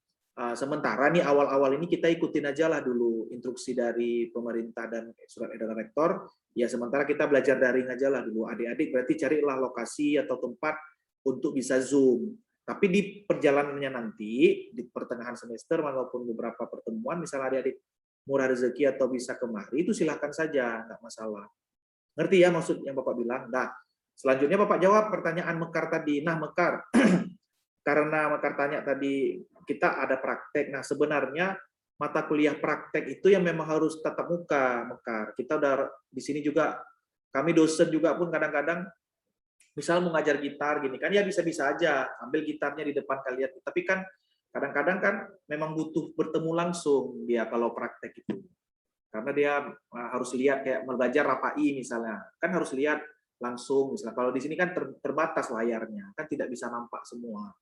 sementara nih awal-awal ini kita ikutin aja lah dulu instruksi dari pemerintah dan surat edaran rektor. Ya sementara kita belajar daring aja lah dulu. Adik-adik berarti carilah lokasi atau tempat untuk bisa Zoom. Tapi di perjalanannya nanti, di pertengahan semester maupun beberapa pertemuan, misalnya adik-adik murah rezeki atau bisa kemari, itu silahkan saja, nggak masalah. Ngerti ya maksud yang Bapak bilang? Nah, selanjutnya Bapak jawab pertanyaan Mekar tadi. Nah Mekar, karena Mekar tanya tadi kita ada praktek. Nah sebenarnya mata kuliah praktek itu yang memang harus tatap muka, Mekar. Kita udah di sini juga, kami dosen juga pun kadang-kadang misal mengajar gitar gini kan, ya bisa-bisa aja ambil gitarnya di depan kalian. Tapi kan Kadang-kadang kan memang butuh bertemu langsung dia kalau praktek itu. Karena dia harus lihat kayak belajar RAPAI misalnya, kan harus lihat langsung misalnya. Kalau di sini kan terbatas layarnya, kan tidak bisa nampak semua.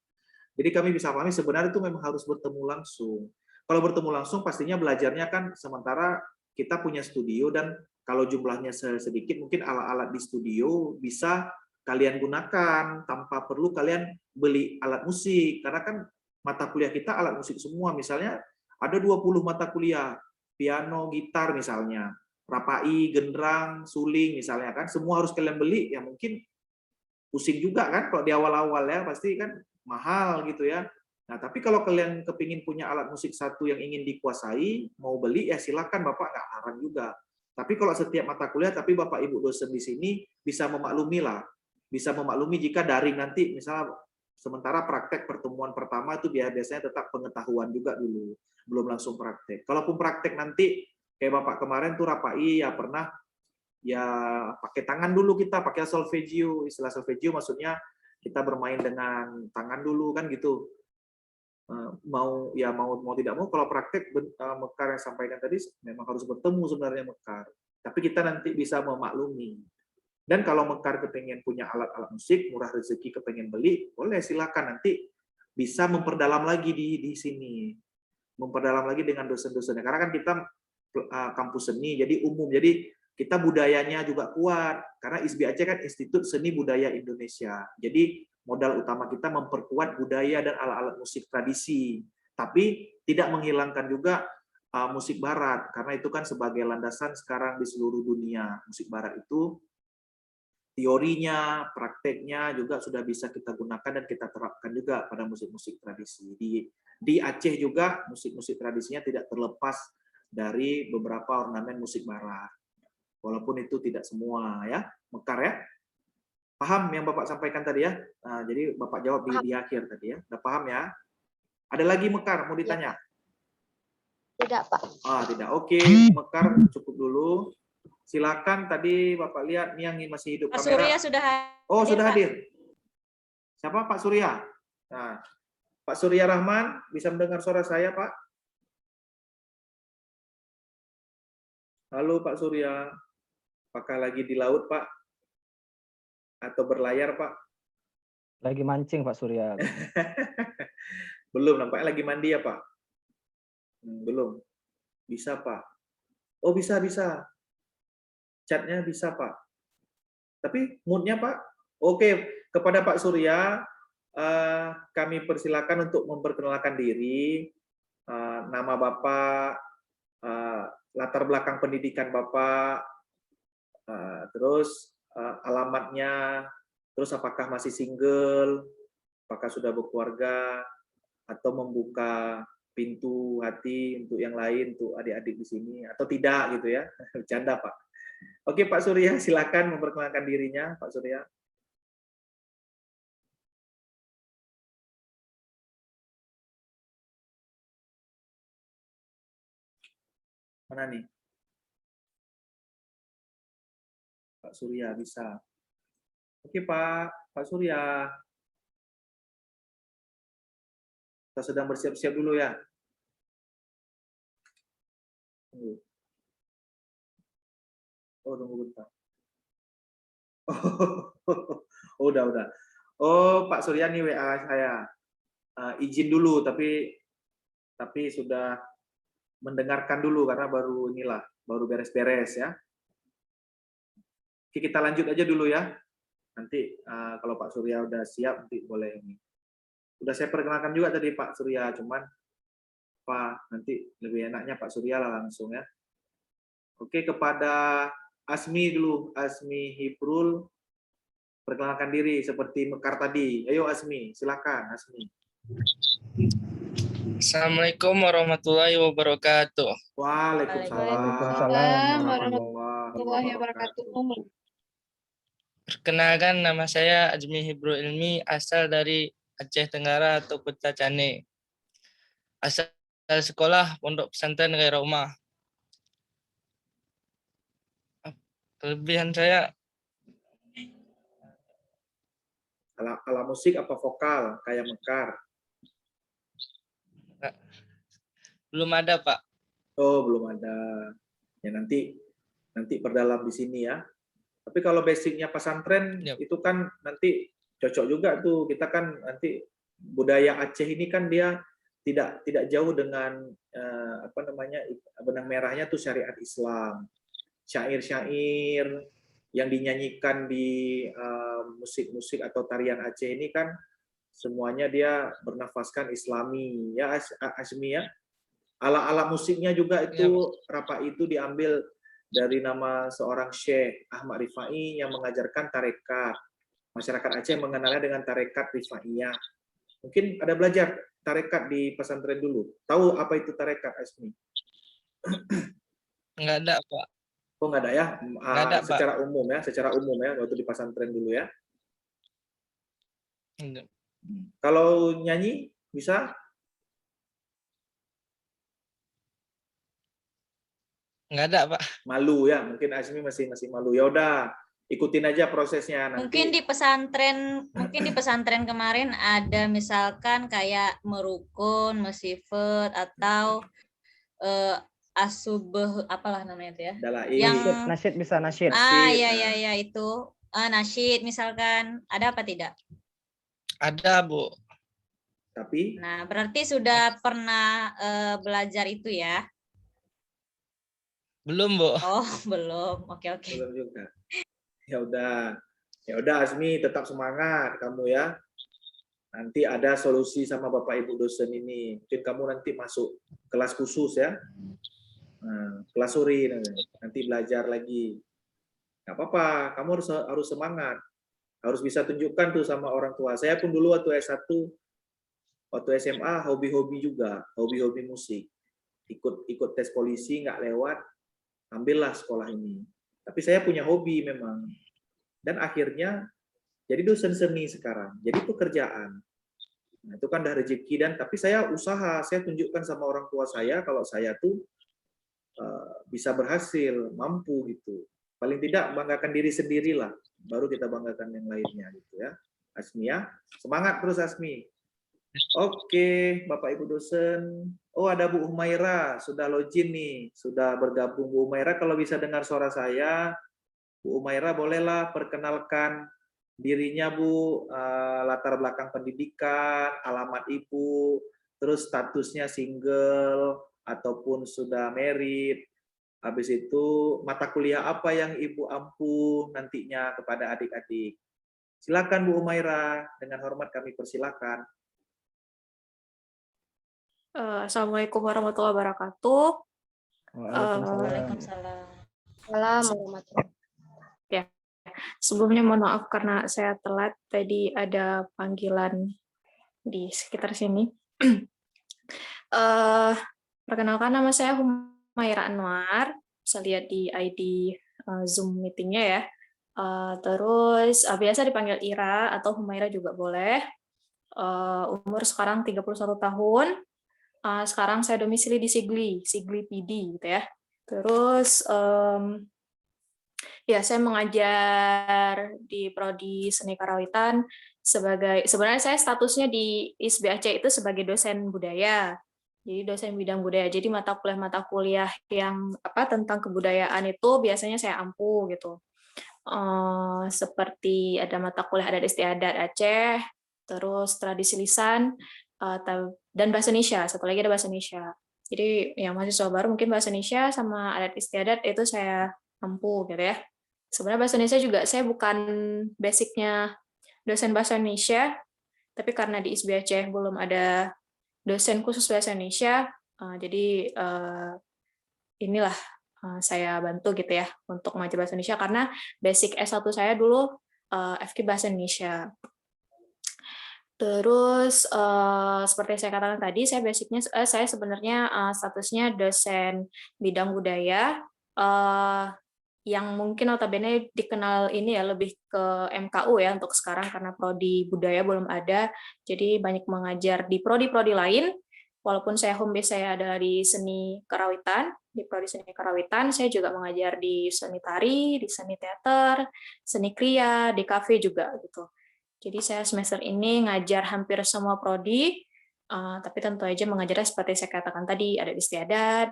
Jadi kami bisa pahami sebenarnya itu memang harus bertemu langsung. Kalau bertemu langsung pastinya belajarnya kan sementara kita punya studio dan kalau jumlahnya sedikit mungkin alat-alat di studio bisa kalian gunakan tanpa perlu kalian beli alat musik. Karena kan mata kuliah kita alat musik semua. Misalnya ada 20 mata kuliah, piano, gitar misalnya, RAPAI, genderang, suling misalnya kan, semua harus kalian beli, ya mungkin pusing juga kan kalau di awal-awal ya, pasti kan mahal gitu ya. Nah, tapi kalau kalian kepingin punya alat musik satu yang ingin dikuasai, mau beli ya silakan, Bapak nggak larang juga. Tapi kalau setiap mata kuliah, tapi Bapak Ibu dosen di sini bisa memaklumi lah, bisa memaklumi jika daring nanti, misalnya sementara praktek pertemuan pertama itu biasanya tetap pengetahuan juga dulu, belum langsung praktek. Kalaupun praktek nanti, kayak Bapak kemarin tuh RAPAI ya pernah ya pakai tangan dulu kita, pakai solfeggio, istilah solfeggio maksudnya kita bermain dengan tangan dulu kan gitu. Mau tidak mau kalau praktek Mekar yang sampaikan tadi memang harus bertemu sebenarnya Mekar. Tapi kita nanti bisa memaklumi. Dan kalau Mekar kepengen punya alat-alat musik, murah rezeki kepengen beli, boleh silakan nanti bisa memperdalam lagi di sini. Memperdalam lagi dengan dosen-dosennya. Karena kan kita kampus seni, jadi umum. Jadi kita budayanya juga kuat. Karena ISBI Aceh kan Institut Seni Budaya Indonesia. Jadi modal utama kita memperkuat budaya dan alat-alat musik tradisi. Tapi tidak menghilangkan juga musik barat. Karena itu kan sebagai landasan sekarang di seluruh dunia. Musik barat itu teorinya, prakteknya juga sudah bisa kita gunakan dan kita terapkan juga pada musik-musik tradisi. Di Aceh juga musik-musik tradisinya tidak terlepas dari beberapa ornamen musik barat. Walaupun itu tidak semua ya, Mekar ya. Paham yang Bapak sampaikan tadi ya? Nah, jadi Bapak jawab di akhir tadi ya. Udah paham ya? Ada lagi Mekar mau ditanya? Tidak, Pak. Tidak. Oke, Mekar cukup dulu. Silakan, tadi Bapak lihat nih yang masih hidup Pak kamera. Surya sudah hadir. Oh, sudah Pak. hadir. Siapa Pak Surya? Nah, Pak Surya Rahman, bisa mendengar suara saya, Pak? Halo Pak Surya. Apakah lagi di laut, Pak? Atau berlayar, Pak? Lagi mancing, Pak Surya. Belum, nampaknya lagi mandi ya, Pak? Belum. Bisa, Pak. Oh, bisa. Chatnya bisa, Pak. Tapi moodnya, Pak? Oke, kepada Pak Surya, kami persilakan untuk memperkenalkan diri, nama Bapak, latar belakang pendidikan Bapak, terus alamatnya, terus apakah masih single, apakah sudah berkeluarga, atau membuka pintu hati untuk yang lain, untuk adik-adik di sini, atau tidak gitu ya. Bercanda, Pak. Oke, Pak Surya, silakan memperkenalkan dirinya, Pak Surya. Mana nih? Pak Surya, bisa. Oke, Pak Surya. Kita sedang bersiap-siap dulu ya. Tunggu. Oh, tunggu bentar. Oh, udah. Oh, Pak Surya nih WA saya. Izin dulu, tapi sudah mendengarkan dulu karena baru beres-beres ya. Oke, kita lanjut aja dulu ya. Nanti kalau Pak Surya udah siap nanti boleh ini. Udah saya perkenalkan juga tadi Pak Surya, cuman nanti lebih enaknya Pak Surya lah langsung ya. Oke, kepada Asmi dulu, Asmi Hibrul, perkenalkan diri seperti Mekar tadi. Ayo Asmi, silakan Asmi. Assalamualaikum warahmatullahi wabarakatuh. Waalaikumsalam warahmatullahi wabarakatuh. Perkenalkan, nama saya Azmi Hibrul Ilmi, asal dari Aceh Tenggara atau Kota Cane. Asal sekolah Pondok Pesantren Ghairah Umah. Kelebihan saya ala musik apa vokal kayak Mekar? Belum ada, Pak. Oh, belum ada. Ya nanti perdalam di sini ya. Tapi kalau basicnya pesantren Yap. itu kan nanti cocok juga tuh. Kita kan nanti budaya Aceh ini kan dia tidak jauh dengan apa namanya, benang merahnya tuh syariat Islam. Syair-syair yang dinyanyikan di musik-musik atau tarian Aceh ini kan semuanya dia bernafaskan Islami ya, Azmi ya. Ala-ala musiknya juga itu Rapa itu diambil dari nama seorang Syekh Ahmad Rifai yang mengajarkan tarekat. Masyarakat Aceh mengenalnya dengan tarekat Rifaiyah. Mungkin ada belajar tarekat di pesantren dulu. Tahu apa itu tarekat, Azmi? Nggak ada, Pak. Oh, nggak ada ya? Nggak ada, Pak. Secara umum ya, waktu di pesantren dulu ya. Enggak. Kalau nyanyi bisa? Nggak ada, Pak. Malu ya, mungkin Azmi masih malu. Ya udah, ikutin aja prosesnya nanti. Mungkin di pesantren kemarin ada misalkan kayak merukun, mesifat atau asubeh apalah namanya itu ya. Dalail. Yang Nasyid bisa nasyid. iya itu. Nasyid misalkan, ada apa tidak? Ada, Bu. Tapi Nah, berarti sudah pernah belajar itu ya? Belum, Bu. Oh, belum. Oke. belum juga. Ya udah Azmi, tetap semangat kamu ya. Nanti ada solusi sama Bapak Ibu dosen ini. Mungkin kamu nanti masuk kelas khusus ya. Nah, kelas sore nanti belajar lagi. Nggak apa-apa, kamu harus semangat. Harus bisa tunjukkan tuh sama orang tua. Saya pun dulu waktu S1, waktu SMA hobi-hobi juga, hobi-hobi musik. Ikut tes polisi nggak lewat, ambillah sekolah ini. Tapi saya punya hobi memang. Dan akhirnya jadi dosen seni sekarang. Jadi pekerjaan. Nah, itu kan dah rezeki dan tapi saya usaha, saya tunjukkan sama orang tua saya kalau saya tuh bisa berhasil, mampu gitu. Paling tidak banggakan diri sendirilah, baru kita banggakan yang lainnya gitu ya. Azmi ya, semangat terus Azmi. Oke, Bapak Ibu dosen. Oh, ada Bu Humaira, sudah login nih, sudah bergabung. Bu Humaira kalau bisa dengar suara saya, Bu Humaira bolehlah perkenalkan dirinya Bu, latar belakang pendidikan, alamat Ibu, terus statusnya single ataupun sudah married. Habis itu mata kuliah apa yang Ibu ampuh nantinya kepada adik-adik. Silakan Bu Humaira, dengan hormat kami persilakan. Assalamualaikum warahmatullahi wabarakatuh. Waalaikumsalam. Ya, sebelumnya mohon maaf karena saya telat. Tadi ada panggilan di sekitar sini. Perkenalkan, nama saya Humaira Anwar. Bisa lihat di ID Zoom meetingnya ya. Terus biasa dipanggil Ira atau Humaira juga boleh. Umur sekarang 31 tahun. Sekarang saya domisili di Sigli PD gitu ya. Terus ya saya mengajar di Prodi Seni Karawitan sebenarnya saya statusnya di ISB Aceh itu sebagai dosen budaya. Jadi dosen bidang budaya. Jadi mata kuliah yang tentang kebudayaan itu biasanya saya ampuh gitu. Seperti ada mata kuliah adat istiadat Aceh, terus tradisi lisan, dan bahasa Indonesia. Satu lagi ada bahasa Indonesia. Jadi yang mahasiswa baru mungkin bahasa Indonesia sama adat istiadat itu saya ampuh gitu ya. Sebenarnya bahasa Indonesia juga saya bukan basicnya dosen bahasa Indonesia, tapi karena di ISB Aceh belum ada dosen khusus bahasa Indonesia, jadi inilah saya bantu gitu ya untuk mengajar bahasa Indonesia karena basic S1 saya dulu FK bahasa Indonesia. Terus seperti saya katakan tadi, saya sebenarnya statusnya dosen bidang budaya yang mungkin notabene dikenal ini ya lebih ke MKU ya untuk sekarang karena prodi budaya belum ada, jadi banyak mengajar di prodi-prodi lain. Walaupun saya home base saya adalah di seni karawitan, di prodi seni karawitan, saya juga mengajar di seni tari, di seni teater, seni kriya, di kafe juga gitu. Jadi saya semester ini ngajar hampir semua prodi, Tapi tentu aja mengajarnya seperti saya katakan tadi, adat istiadat,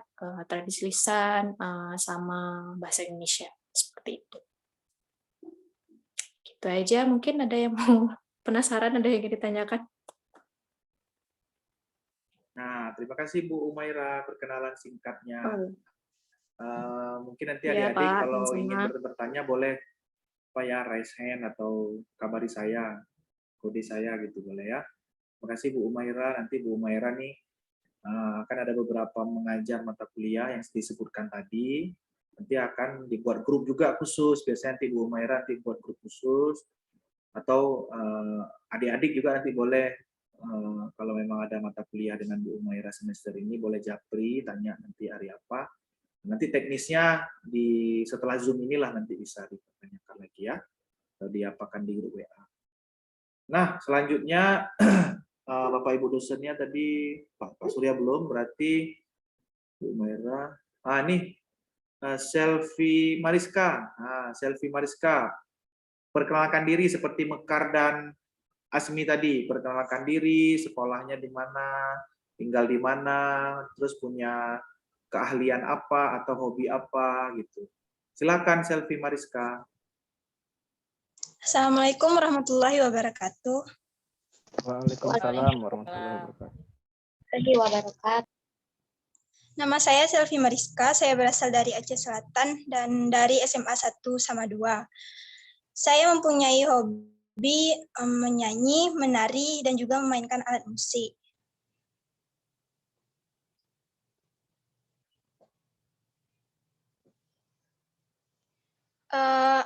tradisi lisan, sama bahasa Indonesia, seperti itu. Gitu aja, mungkin ada yang mau penasaran, ada yang ingin ditanyakan? Nah, terima kasih Bu Umaira perkenalan singkatnya. Mungkin nanti Iya, adik-adik Pak, kalau sama-sama. ingin bertanya boleh raise hand atau kabari saya, kode saya gitu boleh ya. Terima kasih Bu Umaira. Nanti Bu Umaira nih akan ada beberapa mengajar mata kuliah yang disebutkan tadi. Nanti akan dibuat grup juga khusus. Biasanya nanti Bu Umaira nanti buat grup khusus. Atau adik-adik juga nanti boleh kalau memang ada mata kuliah dengan Bu Umaira semester ini boleh japri, tanya nanti hari apa. Nanti teknisnya setelah Zoom inilah nanti bisa ditanyakan lagi ya. Atau diapakan di grup WA. Nah, selanjutnya Bapak Ibu dosennya tadi Pak Surya belum, berarti Bu Umaira. Nih Selvi Mariska. Selvi Mariska. Perkenalkan diri seperti Mekar dan Asmi tadi, perkenalkan diri, sekolahnya di mana, tinggal di mana, terus punya keahlian apa atau hobi apa gitu. Silakan Selvi Mariska. Assalamualaikum warahmatullahi wabarakatuh. Waalaikumsalam warahmatullahi wabarakatuh. Nama saya Selvi Mariska, saya berasal dari Aceh Selatan dan dari SMA 1 sama 2. Saya mempunyai hobi menyanyi, menari, dan juga memainkan alat musik.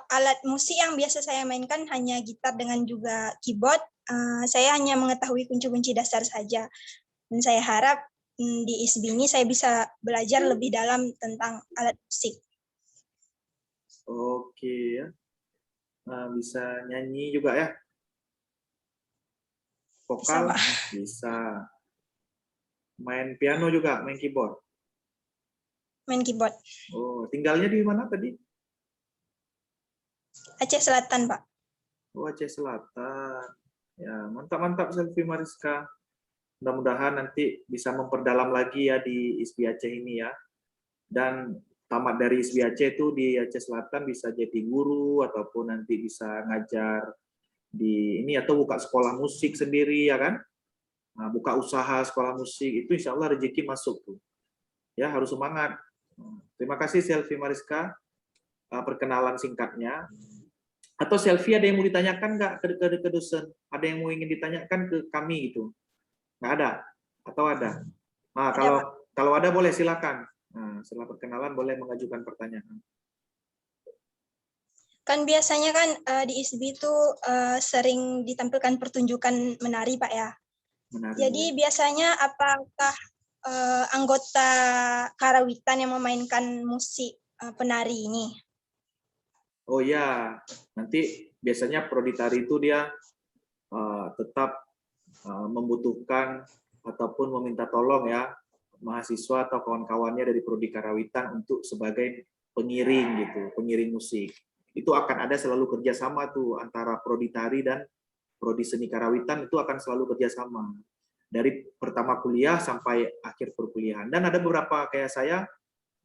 Alat musik yang biasa saya mainkan hanya gitar dengan juga keyboard. Saya hanya mengetahui kunci-kunci dasar saja. Dan saya harap di ISB ini saya bisa belajar lebih dalam tentang alat musik. Oke ya. Bisa nyanyi juga ya? Vokal? Bisa. Main piano juga, main keyboard? Main keyboard. Oh, tinggalnya di mana tadi? Aceh Selatan, Pak. Oh, Aceh Selatan. Ya, mantap-mantap Selvi Mariska. Mudah-mudahan nanti bisa memperdalam lagi ya di ISB Aceh ini ya. Dan tamat dari ISB Aceh itu di Aceh Selatan bisa jadi guru ataupun nanti bisa ngajar di ini atau buka sekolah musik sendiri ya kan. Nah, buka usaha sekolah musik itu insya Allah rezeki masuk tuh. Ya harus semangat. Terima kasih Selvi Mariska perkenalan singkatnya. Atau Selvi ada yang mau ditanyakan nggak ke dosen? Ada yang mau ingin ditanyakan ke kami gitu? Nggak ada? Atau ada? Nah, kalau ada boleh silakan. Nah, setelah perkenalan boleh mengajukan pertanyaan. Kan biasanya kan di ISB itu sering ditampilkan pertunjukan menari, Pak ya. Menari. Jadi biasanya apakah anggota karawitan yang memainkan musik penari ini? Oh ya, nanti biasanya prodi tari itu dia tetap membutuhkan ataupun meminta tolong ya mahasiswa atau kawan-kawannya dari prodi karawitan untuk sebagai pengiring gitu, pengiring musik. Itu akan ada selalu kerjasama tuh antara prodi tari dan prodi seni karawitan, itu akan selalu kerjasama dari pertama kuliah sampai akhir perkuliahan. Dan ada beberapa kayak saya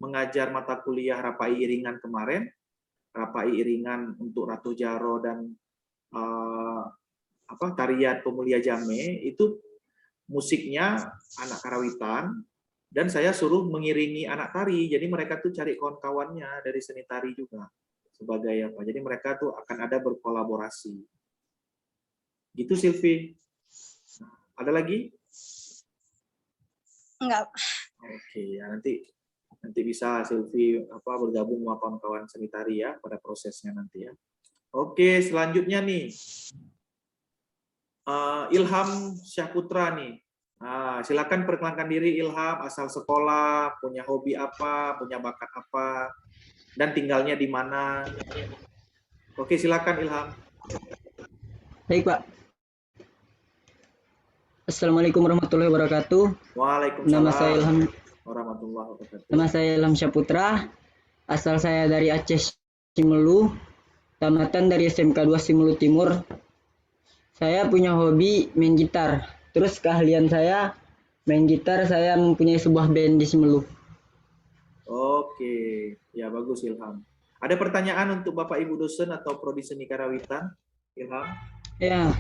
mengajar mata kuliah Rapai Iringan kemarin, Rapai Iringan untuk Ratu Jaro dan tarian Pemulia Jame, itu musiknya anak karawitan dan saya suruh mengiringi anak tari. Jadi mereka tuh cari kawan-kawannya dari seni tari juga sebagai apa. Jadi mereka tuh akan ada berkolaborasi. Gitu Silvi. Ada lagi? Enggak. Oke, ya nanti bisa Silvi bergabung sama kawan-kawan seni tari ya pada prosesnya nanti ya. Oke, selanjutnya nih Ilham Syahputra nih. Silakan perkenalkan diri Ilham, asal sekolah, punya hobi apa, punya bakat apa, dan tinggalnya di mana. Oke, silakan Ilham. Baik, Pak. Assalamualaikum warahmatullahi wabarakatuh. Waalaikumsalam. Nama saya Ilham. Warahmatullahi wabarakatuh. Nama saya Ilham Syahputra. Asal saya dari Aceh Simelu, tamatan dari SMK 2 Simelu Timur. Saya punya hobi main gitar. Terus keahlian saya main gitar, saya mempunyai sebuah band di Simelu. Oke, ya bagus Ilham. Ada pertanyaan untuk Bapak Ibu dosen atau Prodi Seni Karawitan, Ilham? Ya.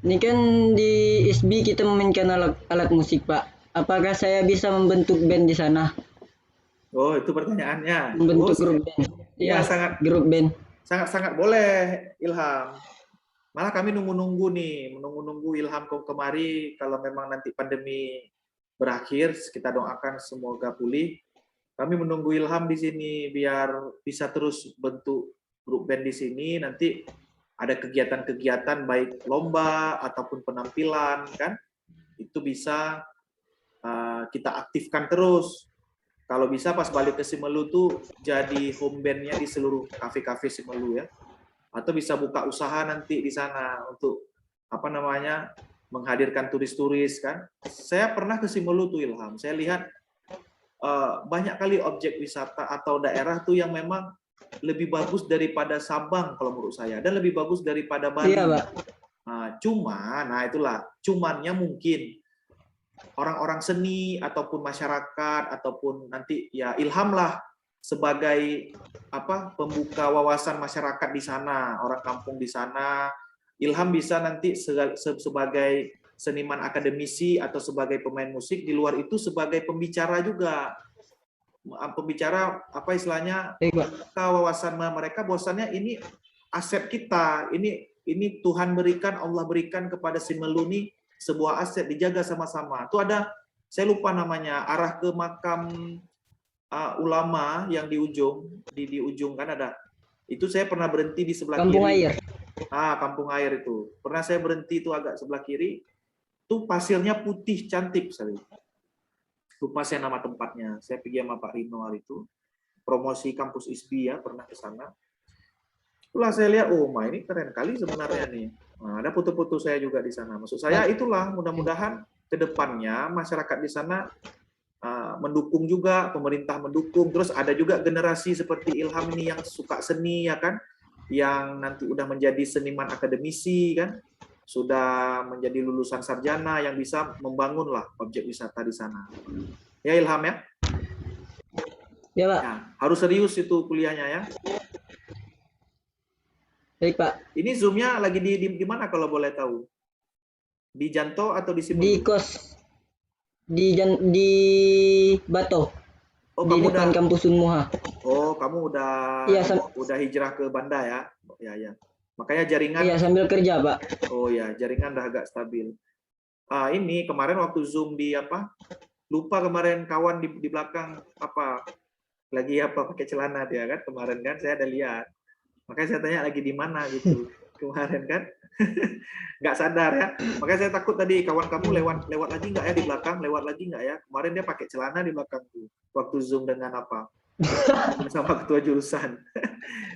Ini kan di ISBI kita memainkan alat musik, Pak. Apakah saya bisa membentuk band di sana? Oh, itu pertanyaannya. Membentuk grup band. Iya, grup band. Sangat boleh, Ilham. Malah kami nunggu-nunggu nih, menunggu Ilham kemari kalau memang nanti pandemi berakhir, kita doakan semoga pulih. Kami menunggu Ilham di sini biar bisa terus bentuk grup band di sini. Nanti ada kegiatan-kegiatan baik lomba ataupun penampilan kan, itu bisa kita aktifkan terus. Kalau bisa pas balik ke Simelu tuh jadi home band-nya di seluruh kafe-kafe Simelu ya. Atau bisa buka usaha nanti di sana untuk apa namanya menghadirkan turis-turis kan. Saya pernah ke Simelu tuh Ilham. Saya lihat banyak kali objek wisata atau daerah tuh yang memang lebih bagus daripada Sabang kalau menurut saya dan lebih bagus daripada Bali. Iya, Pak. Nah itulah cumannya mungkin orang-orang seni ataupun masyarakat ataupun nanti ya Ilham lah sebagai apa pembuka wawasan masyarakat di sana, orang kampung di sana. Ilham bisa nanti sebagai seniman akademisi atau sebagai pemain musik, di luar itu sebagai pembicara juga. Pembicara apa istilahnya wawasan mereka bahwasannya ini aset kita, ini Tuhan berikan, Allah berikan kepada Simelu ini sebuah aset, dijaga sama-sama. Itu ada, saya lupa namanya, arah ke makam ulama yang di ujung kan ada. Itu saya pernah berhenti di sebelah Kampung kiri. Air. Kampung Air itu. Pernah saya berhenti itu agak sebelah kiri. Itu pasirnya putih cantik sekali. Lupa saya nama tempatnya. Saya pergi sama Pak Rino hari itu. Promosi kampus ISBI ya, pernah ke sana. Itulah saya lihat, oh ini keren kali sebenarnya nih. Nah, ada foto-foto saya juga di sana. Maksud saya itulah mudah-mudahan ke depannya masyarakat di sana mendukung juga, pemerintah mendukung. Terus ada juga generasi seperti Ilham ini yang suka seni ya kan, yang nanti udah menjadi seniman akademisi kan, sudah menjadi lulusan sarjana yang bisa membangunlah objek wisata di sana. Ya Ilham ya? Ya Pak. Ya, harus serius itu kuliahnya ya. Baik Pak. Ini Zoom-nya lagi di mana kalau boleh tahu? Di Janto atau di Simelu? Di kos. Di Bato. Oh, di depan kampus Unmuha. Oh, kamu udah hijrah ke Banda ya? Ya. Makanya jaringan. Iya, sambil kerja, Pak. Oh ya, jaringan udah agak stabil. Ini kemarin waktu Zoom di apa? Lupa kemarin kawan di belakang apa? Lagi apa pakai celana dia kan kemarin kan saya ada lihat. Makanya saya tanya lagi di mana gitu. Kemarin kan. Nggak sadar ya. Makanya saya takut tadi kawan kamu lewat lagi nggak ya di belakang, lewat lagi nggak ya? Kemarin dia pakai celana di belakang tuh. Waktu Zoom dengan apa? Sama ketua jurusan.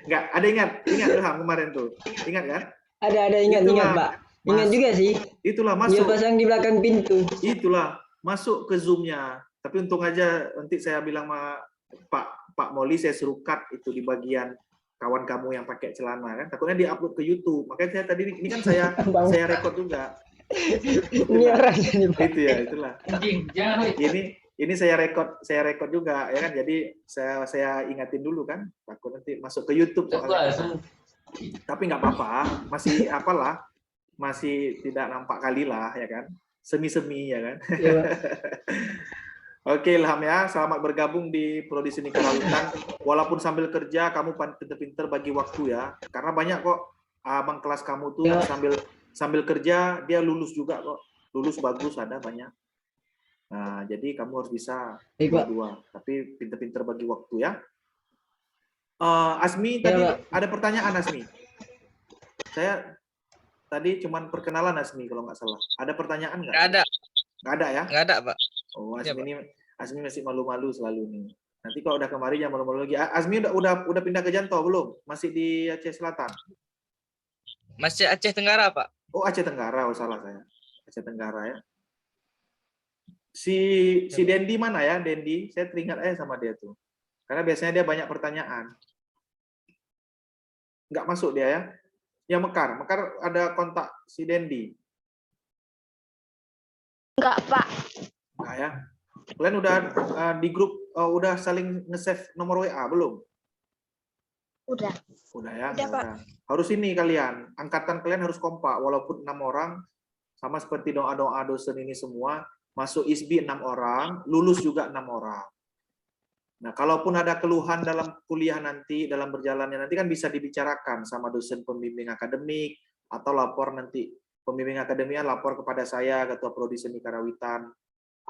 Nggak, ada ingat Ilham kemarin tuh. Ingat kan? Ada ingat Pak. Ingat juga sih. Itulah masuk. Dia pasang di belakang pintu. Itulah masuk ke Zoom-nya. Tapi untung aja nanti saya bilang sama Pak Moli saya suruh cut itu di bagian kawan kamu yang pakai celana kan. Takutnya diupload ke YouTube. Makanya saya tadi ini kan saya record juga. Ini orangnya nih Pak. Itu ya, itulah. Ini saya record juga ya kan. Jadi saya ingatin dulu kan. Takut nanti masuk ke YouTube soalnya. Tapi nggak apa-apa, masih tidak nampak kali lah ya kan. Semi-semi ya kan. Ya, Oke Ilham ya, selamat bergabung di Prodi Seni Karawitan. Walaupun sambil kerja, kamu pinter-pinter bagi waktu ya. Karena banyak kok abang kelas kamu tuh ya. sambil kerja dia lulus juga kok. Lulus bagus ada banyak. Nah, jadi kamu harus bisa dua-dua. Tapi pinter-pinter bagi waktu ya. Asmi tadi ada pertanyaan Asmi. Saya tadi cuman perkenalan Asmi kalau nggak salah. Ada pertanyaan nggak? Nggak ada. Nggak ada ya? Nggak ada Pak. Oh, Asmi masih malu-malu selalu nih. Nanti kalau udah kemari jangan malu-malu lagi. Asmi udah pindah ke Janto belum? Masih di Aceh Selatan? Masih Aceh Tenggara, Pak. Oh, Aceh Tenggara. Oh, salah saya. Aceh Tenggara ya. Si Dendi mana ya? Dendi, saya teringat sama dia tuh. Karena biasanya dia banyak pertanyaan. Nggak masuk dia ya. Yang Mekar ada kontak si Dendi. Enggak, Pak. Enggak ya. Kalian udah di grup udah saling nge-save nomor WA belum? Udah. Udah ya. Udah, Pak. Udah. Harus ini kalian, angkatan kalian harus kompak walaupun 6 orang, sama seperti doa-doa dosen ini semua, masuk ISBI 6 orang, lulus juga 6 orang. Nah, kalaupun ada keluhan dalam kuliah nanti, dalam berjalannya nanti kan bisa dibicarakan sama dosen pembimbing akademik, atau lapor nanti pembimbing akademia lapor kepada saya, Ketua Prodi Seni Karawitan,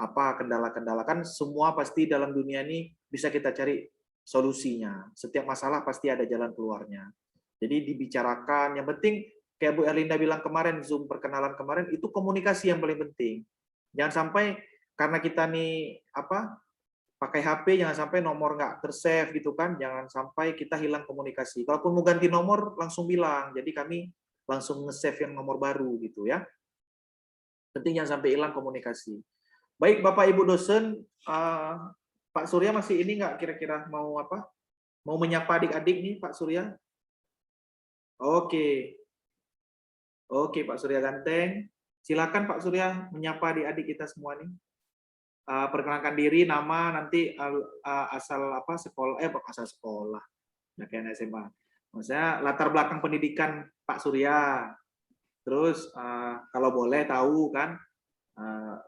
apa kendala-kendala. Kan semua pasti dalam dunia ini bisa kita cari solusinya. Setiap masalah pasti ada jalan keluarnya. Jadi dibicarakan, yang penting kayak Bu Erlinda bilang kemarin, Zoom perkenalan kemarin, itu komunikasi yang paling penting. Jangan sampai karena kita nih pakai HP, jangan sampai nomor nggak tersave gitu kan, jangan sampai kita hilang komunikasi. Kalaupun mau ganti nomor langsung bilang, jadi kami langsung nge-save yang nomor baru gitu ya. Penting jangan sampai hilang komunikasi. Baik Bapak Ibu dosen, Pak Surya masih ini nggak kira-kira mau apa? Mau menyapa adik-adik nih Pak Surya? Oke. Oke Pak Surya Ganteng. Silakan Pak Surya menyapa adik-adik kita semua nih. Perkenalkan diri, nama, nanti asal apa sekolah, asal sekolah, nggak kayak SMA. Maksudnya latar belakang pendidikan Pak Surya. Terus kalau boleh tahu kan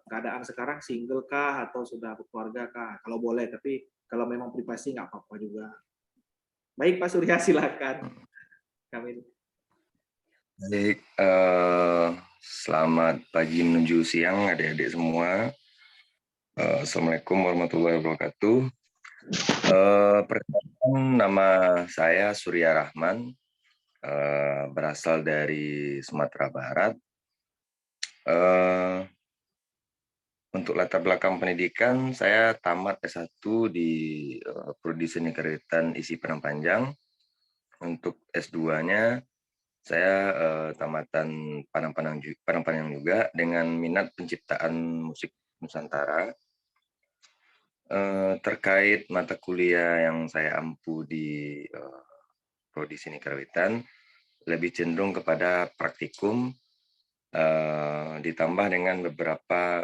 keadaan sekarang single kah atau sudah berkeluarga kah? Kalau boleh, tapi kalau memang privasi nggak apa-apa juga. Baik Pak Surya, silakan. Kami. Baik, selamat pagi menuju siang adik-adik semua. Assalamualaikum warahmatullahi wabarakatuh. Perkenalkan, nama saya Surya Rahman, berasal dari Sumatera Barat. Untuk latar belakang pendidikan, saya tamat S1 di Prodi Seni Karawitan ISI Padang Panjang. Untuk S2-nya, saya tamatan Padang Panjang juga dengan minat penciptaan musik Nusantara. Terkait mata kuliah yang saya ampu di Prodi Seni Karawitan, lebih cenderung kepada praktikum, ditambah dengan beberapa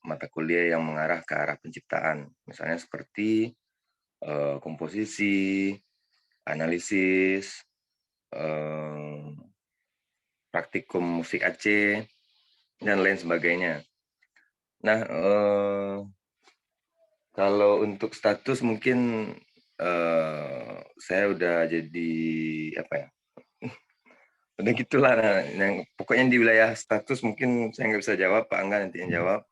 mata kuliah yang mengarah ke arah penciptaan, misalnya seperti komposisi, analisis, praktikum musik Aceh, dan lain sebagainya. Nah, kalau untuk status mungkin saya udah jadi apa ya? Udah gitulah. Nah, yang pokoknya di wilayah status mungkin saya nggak bisa jawab, Pak Angga nanti yang jawab.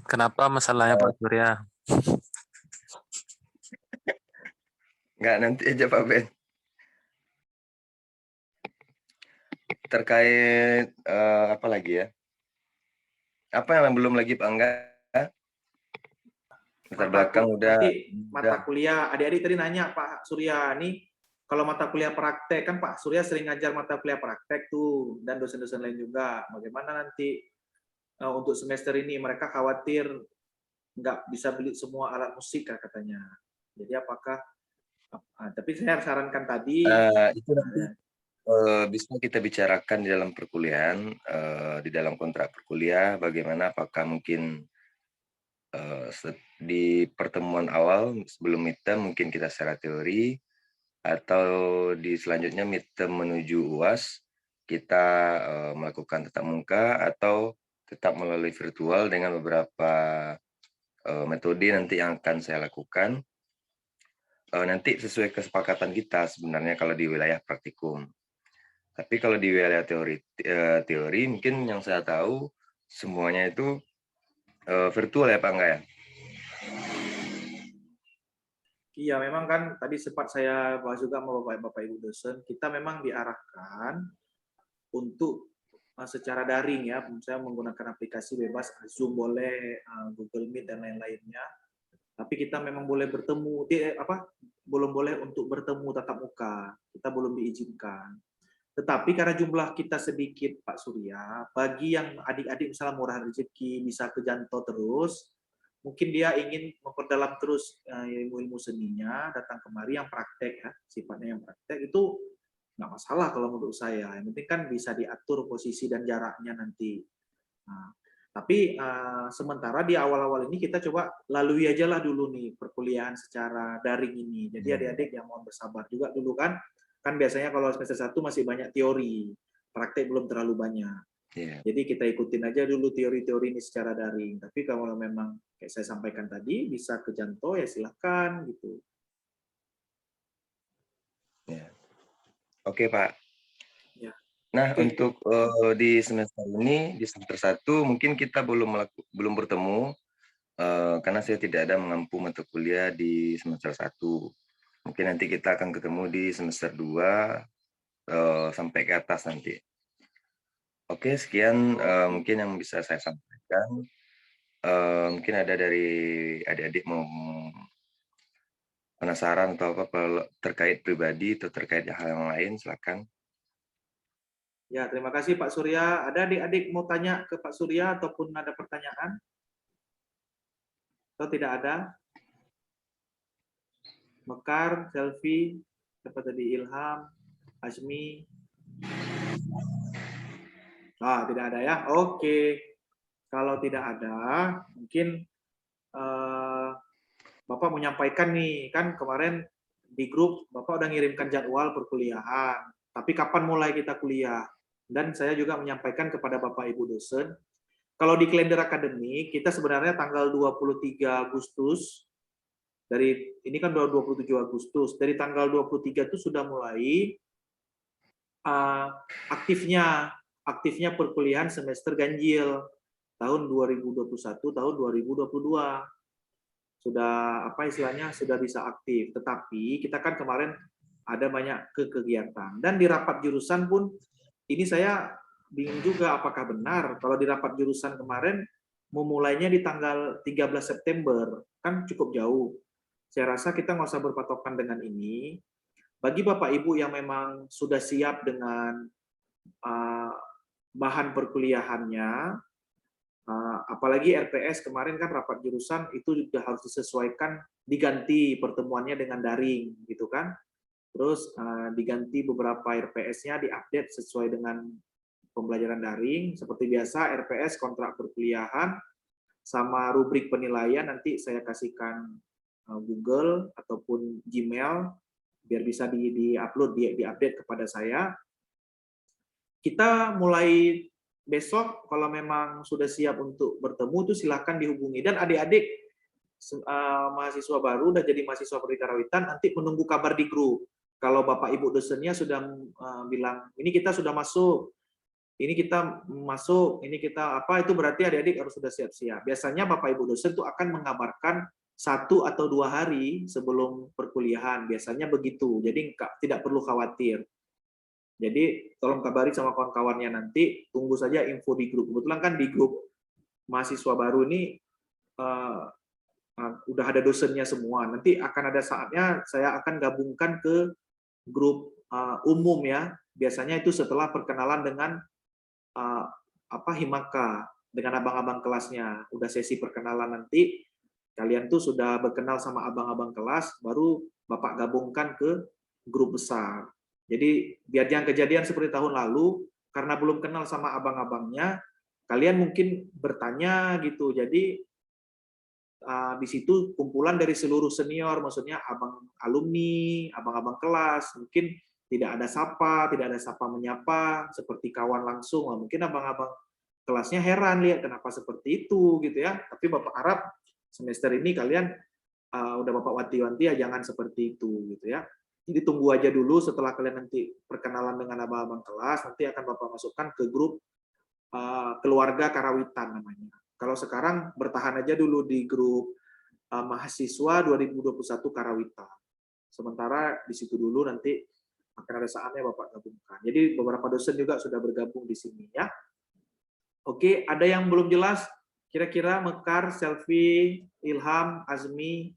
Kenapa masalahnya Pak Surya? Nggak, nanti aja Pak Ben. Terkait apa lagi ya? Apa yang belum lagi Pak Angga? Latar belakang udah. Mata kuliah, adik-adik tadi nanya Pak Surya nih, kalau mata kuliah praktek kan Pak Surya sering ngajar mata kuliah praktek tuh, dan dosen-dosen lain juga. Bagaimana nanti untuk semester ini mereka khawatir nggak bisa beli semua alat musik katanya. Jadi apakah? Tapi saya sarankan tadi. Itu nanti bisa kita bicarakan di dalam perkuliahan, di dalam kontrak perkuliah. Bagaimana? Apakah mungkin di pertemuan awal sebelum midterm mungkin kita secara teori, atau di selanjutnya midterm menuju UAS kita melakukan tatap muka atau tetap melalui virtual dengan beberapa metode nanti yang akan saya lakukan. Nanti sesuai kesepakatan kita sebenarnya kalau di wilayah praktikum. Tapi kalau di wilayah teori mungkin yang saya tahu semuanya itu virtual ya Pak Angga ya? Iya, memang kan tadi sempat saya bahas juga sama Bapak Ibu dosen, kita memang diarahkan untuk secara daring ya, misalnya menggunakan aplikasi bebas, Zoom boleh, Google Meet dan lain-lainnya. Tapi kita memang boleh bertemu, belum boleh untuk bertemu tatap muka, kita belum diizinkan. Tetapi karena jumlah kita sedikit Pak Surya, bagi yang adik-adik misalnya murah rezeki bisa ke Janto terus, mungkin dia ingin memperdalam terus ilmu-ilmu seninya, datang kemari yang praktek ya, sifatnya yang praktek itu nggak masalah kalau menurut saya. Yang penting kan bisa diatur posisi dan jaraknya nanti. Nah, Tapi sementara di awal-awal ini kita coba lalui aja lah dulu nih perkuliahan secara daring ini. Jadi adik-adik yang mohon bersabar juga dulu kan biasanya kalau semester 1 masih banyak teori, praktek belum terlalu banyak. Jadi kita ikutin aja dulu teori-teori ini secara daring. Tapi kalau memang kayak saya sampaikan tadi bisa ke Janto ya silahkan gitu. Oke Pak. Ya. Nah, untuk di semester ini, di semester 1 mungkin kita belum bertemu karena saya tidak ada mengampu mata kuliah di semester 1. Mungkin nanti kita akan ketemu di semester 2 sampai ke atas nanti. Oke, sekian mungkin yang bisa saya sampaikan. Mungkin ada dari adik-adik mau penasaran atau apa terkait pribadi atau terkait hal yang lain, silakan. Ya, terima kasih Pak Surya. Ada adik-adik mau tanya ke Pak Surya ataupun ada pertanyaan? Atau tidak ada? Mekar, Selfie, siapa tadi, Ilham, Azmi. Tidak ada ya? Oke. Kalau tidak ada, mungkin Bapak menyampaikan nih, kan kemarin di grup Bapak udah ngirimkan jadwal perkuliahan. Tapi kapan mulai kita kuliah? Dan saya juga menyampaikan kepada Bapak Ibu dosen, kalau di kalender akademik, kita sebenarnya tanggal 23 Agustus, ini kan 27 Agustus, dari tanggal 23 itu sudah mulai aktifnya perkuliahan semester ganjil tahun 2021 tahun 2022 sudah sudah bisa aktif. Tetapi kita kan kemarin ada banyak kegiatan dan di rapat jurusan pun ini saya bingung juga apakah benar kalau di rapat jurusan kemarin memulainya di tanggal 13 September kan cukup jauh. Saya rasa kita nggak usah berpatokan dengan ini. Bagi Bapak Ibu yang memang sudah siap dengan bahan perkuliahannya, apalagi RPS kemarin kan rapat jurusan itu juga harus disesuaikan, diganti pertemuannya dengan daring, gitu kan? Terus diganti beberapa RPS-nya, diupdate sesuai dengan pembelajaran daring. Seperti biasa, RPS kontrak perkuliahan sama rubrik penilaian nanti saya kasihkan Google ataupun Gmail biar bisa di-upload, di-update kepada saya. Kita mulai besok kalau memang sudah siap untuk bertemu itu silahkan dihubungi. Dan adik-adik mahasiswa baru dan jadi mahasiswa Perwikarawitan nanti menunggu kabar di grup. Kalau Bapak Ibu dosennya sudah bilang, ini kita sudah masuk, ini kita masuk, ini kita apa, itu berarti adik-adik harus sudah siap-siap. Biasanya Bapak Ibu dosen itu akan mengabarkan 1 atau 2 hari sebelum perkuliahan. Biasanya begitu, jadi tidak perlu khawatir. Jadi tolong kabari sama kawan-kawannya nanti, tunggu saja info di grup. Kebetulan kan di grup mahasiswa baru ini udah ada dosennya semua. Nanti akan ada saatnya saya akan gabungkan ke grup umum ya. Biasanya itu setelah perkenalan dengan Himaka, dengan abang-abang kelasnya. Udah sesi perkenalan nanti, kalian tuh sudah berkenal sama abang-abang kelas, baru Bapak gabungkan ke grup besar. Jadi biar jangan kejadian seperti tahun lalu, karena belum kenal sama abang-abangnya, kalian mungkin bertanya gitu. Jadi di situ kumpulan dari seluruh senior, maksudnya abang alumni, abang-abang kelas, mungkin tidak ada sapa menyapa, seperti kawan langsung. Mungkin abang-abang kelasnya heran lihat kenapa seperti itu gitu ya. Tapi Bapak harap semester ini kalian udah Bapak wanti-wanti ya jangan seperti itu gitu ya. Jadi tunggu aja dulu setelah kalian nanti perkenalan dengan abang-abang kelas, nanti akan Bapak masukkan ke grup keluarga Karawitan namanya. Kalau sekarang bertahan aja dulu di grup mahasiswa 2021 Karawitan. Sementara di situ dulu nanti akan ada saatnya Bapak gabungkan. Jadi beberapa dosen juga sudah bergabung di sini ya. Oke, ada yang belum jelas? Kira-kira Mekar, Selfie, Ilham, Azmi,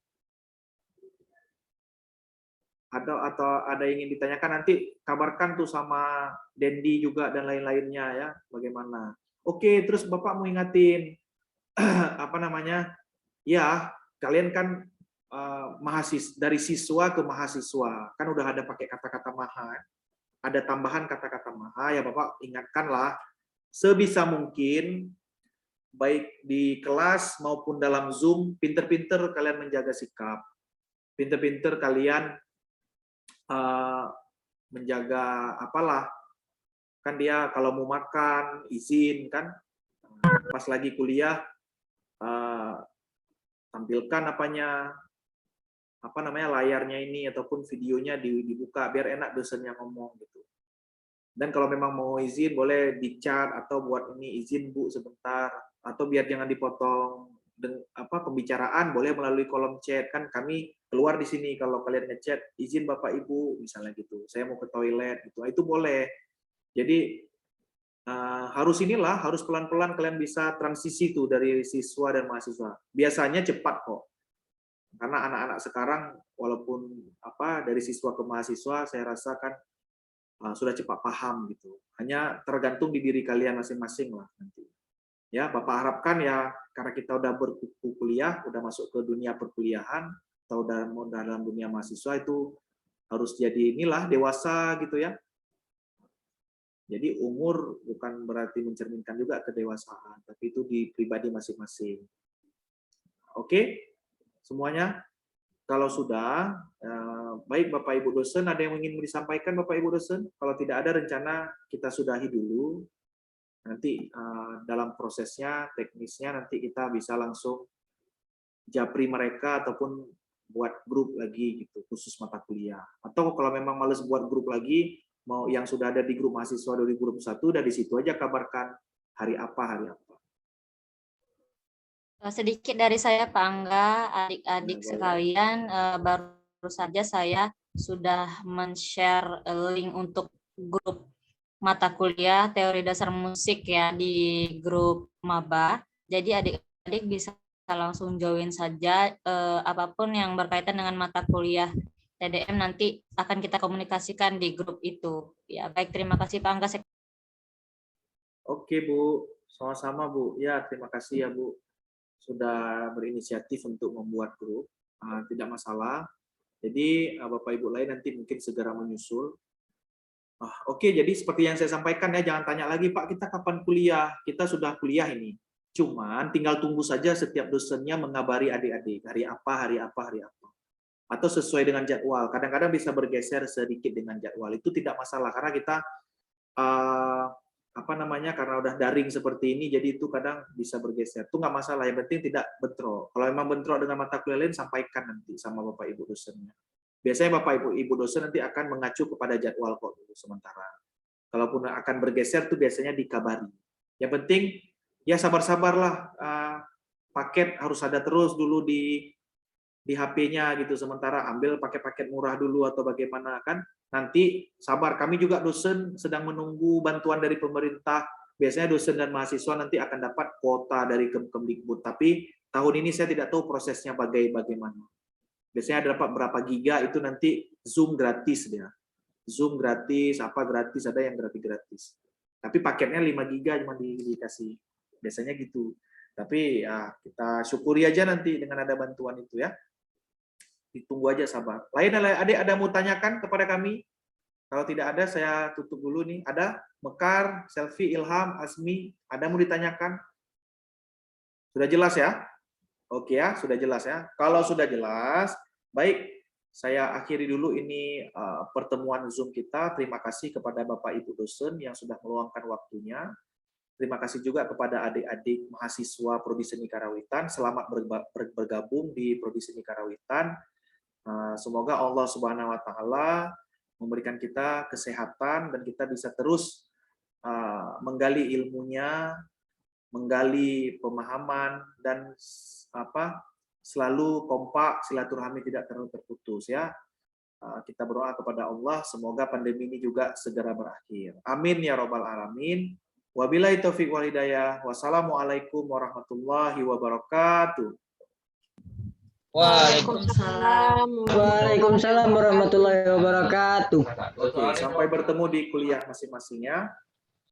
atau ada yang ingin ditanyakan, nanti kabarkan tuh sama Dendi juga dan lain-lainnya ya, bagaimana. Oke, terus Bapak mau ingatin, ya kalian kan mahasiswa, dari siswa ke mahasiswa, kan udah ada pakai kata-kata maha, ada tambahan kata-kata maha, ya Bapak ingatkanlah, sebisa mungkin baik di kelas maupun dalam Zoom, pinter-pinter kalian menjaga sikap, pinter-pinter kalian menjaga apalah, kan dia kalau mau makan izin kan, pas lagi kuliah tampilkan apa namanya layarnya ini ataupun videonya dibuka biar enak dosennya ngomong gitu. Dan kalau memang mau izin boleh di chat atau buat ini izin Bu sebentar, atau biar jangan dipotong pembicaraan boleh melalui kolom chat, kan kami keluar di sini kalau kalian ngechat izin Bapak Ibu misalnya gitu, saya mau ke toilet gitu, itu boleh. Jadi harus pelan-pelan kalian bisa transisi tuh dari siswa dan mahasiswa. Biasanya cepat kok, karena anak-anak sekarang walaupun dari siswa ke mahasiswa saya rasakan sudah cepat paham gitu. Hanya tergantung di diri kalian masing-masing lah nanti. Ya, Bapak harapkan ya karena kita udah berkuliah, udah masuk ke dunia perkuliahan atau dalam dunia mahasiswa itu harus jadi inilah dewasa gitu ya. Jadi umur bukan berarti mencerminkan juga kedewasaan, tapi itu di pribadi masing-masing. Oke, semuanya. Kalau sudah, baik Bapak Ibu dosen, ada yang ingin disampaikan Bapak Ibu dosen? Kalau tidak ada rencana, kita sudahi dulu. Nanti dalam prosesnya, teknisnya, nanti kita bisa langsung japri mereka ataupun buat grup lagi gitu, khusus mata kuliah. Atau kalau memang males buat grup lagi, mau yang sudah ada di grup mahasiswa 2021, dari situ aja kabarkan hari apa. Sedikit dari saya Pak Angga, adik-adik sekalian, baru saja saya sudah men-share link untuk grup mata kuliah teori dasar musik ya di grup Maba. Jadi adik-adik bisa langsung join saja, apapun yang berkaitan dengan mata kuliah TDM nanti akan kita komunikasikan di grup itu. Ya, baik, terima kasih Pak Angga. Oke Bu, sama-sama Bu. Ya, terima kasih ya Bu. Sudah berinisiatif untuk membuat grup, tidak masalah. Jadi Bapak Ibu lain nanti mungkin segera menyusul. Oke, jadi seperti yang saya sampaikan ya, jangan tanya lagi Pak kita kapan kuliah, kita sudah kuliah ini. Cuman tinggal tunggu saja setiap dosennya mengabari adik-adik hari apa. Atau sesuai dengan jadwal. Kadang-kadang bisa bergeser sedikit dengan jadwal, itu tidak masalah karena kita karena udah daring seperti ini, jadi itu kadang bisa bergeser. Itu nggak masalah, yang penting tidak bentrok. Kalau memang bentrok dengan mata kuliah lain, sampaikan nanti sama Bapak Ibu dosennya. Biasanya Bapak Ibu dosen nanti akan mengacu kepada jadwal kok dulu sementara. Kalaupun akan bergeser tuh biasanya dikabari. Yang penting ya sabar-sabarlah, paket harus ada terus dulu di HP-nya gitu, sementara ambil paket-paket murah dulu atau bagaimana kan. Nanti sabar, kami juga dosen sedang menunggu bantuan dari pemerintah. Biasanya dosen dan mahasiswa nanti akan dapat kuota dari Kemdikbud, tapi tahun ini saya tidak tahu prosesnya bagaimana. Biasanya dapat berapa giga itu nanti Zoom gratis dia. Zoom gratis, gratis, ada yang gratis. Tapi paketnya 5 giga cuma dikasih. Biasanya gitu. Tapi ya kita syukuri aja nanti dengan ada bantuan itu ya. Ditunggu aja sabar. Lain adik ada mau tanyakan kepada kami? Kalau tidak ada saya tutup dulu nih. Ada? Mekar, Selfie, Ilham, Asmi, ada mau ditanyakan? Sudah jelas ya? Oke ya, sudah jelas ya. Kalau sudah jelas, baik, saya akhiri dulu ini pertemuan Zoom kita. Terima kasih kepada Bapak Ibu dosen yang sudah meluangkan waktunya. Terima kasih juga kepada adik-adik mahasiswa Prodi Seni Karawitan. Selamat bergabung di Prodi Seni Karawitan. Semoga Allah Subhanahu wa Ta'ala memberikan kita kesehatan dan kita bisa terus menggali ilmunya, menggali pemahaman, dan selalu kompak, silaturahmi tidak terputus ya. Kita berdoa kepada Allah semoga pandemi ini juga segera berakhir. Amin ya robbal alamin. Wabillahi taufiq wal hidayah. Wassalamualaikum warahmatullahi wabarakatuh. Waalaikumsalam warahmatullahi wabarakatuh. Oke, sampai bertemu di kuliah masing-masingnya.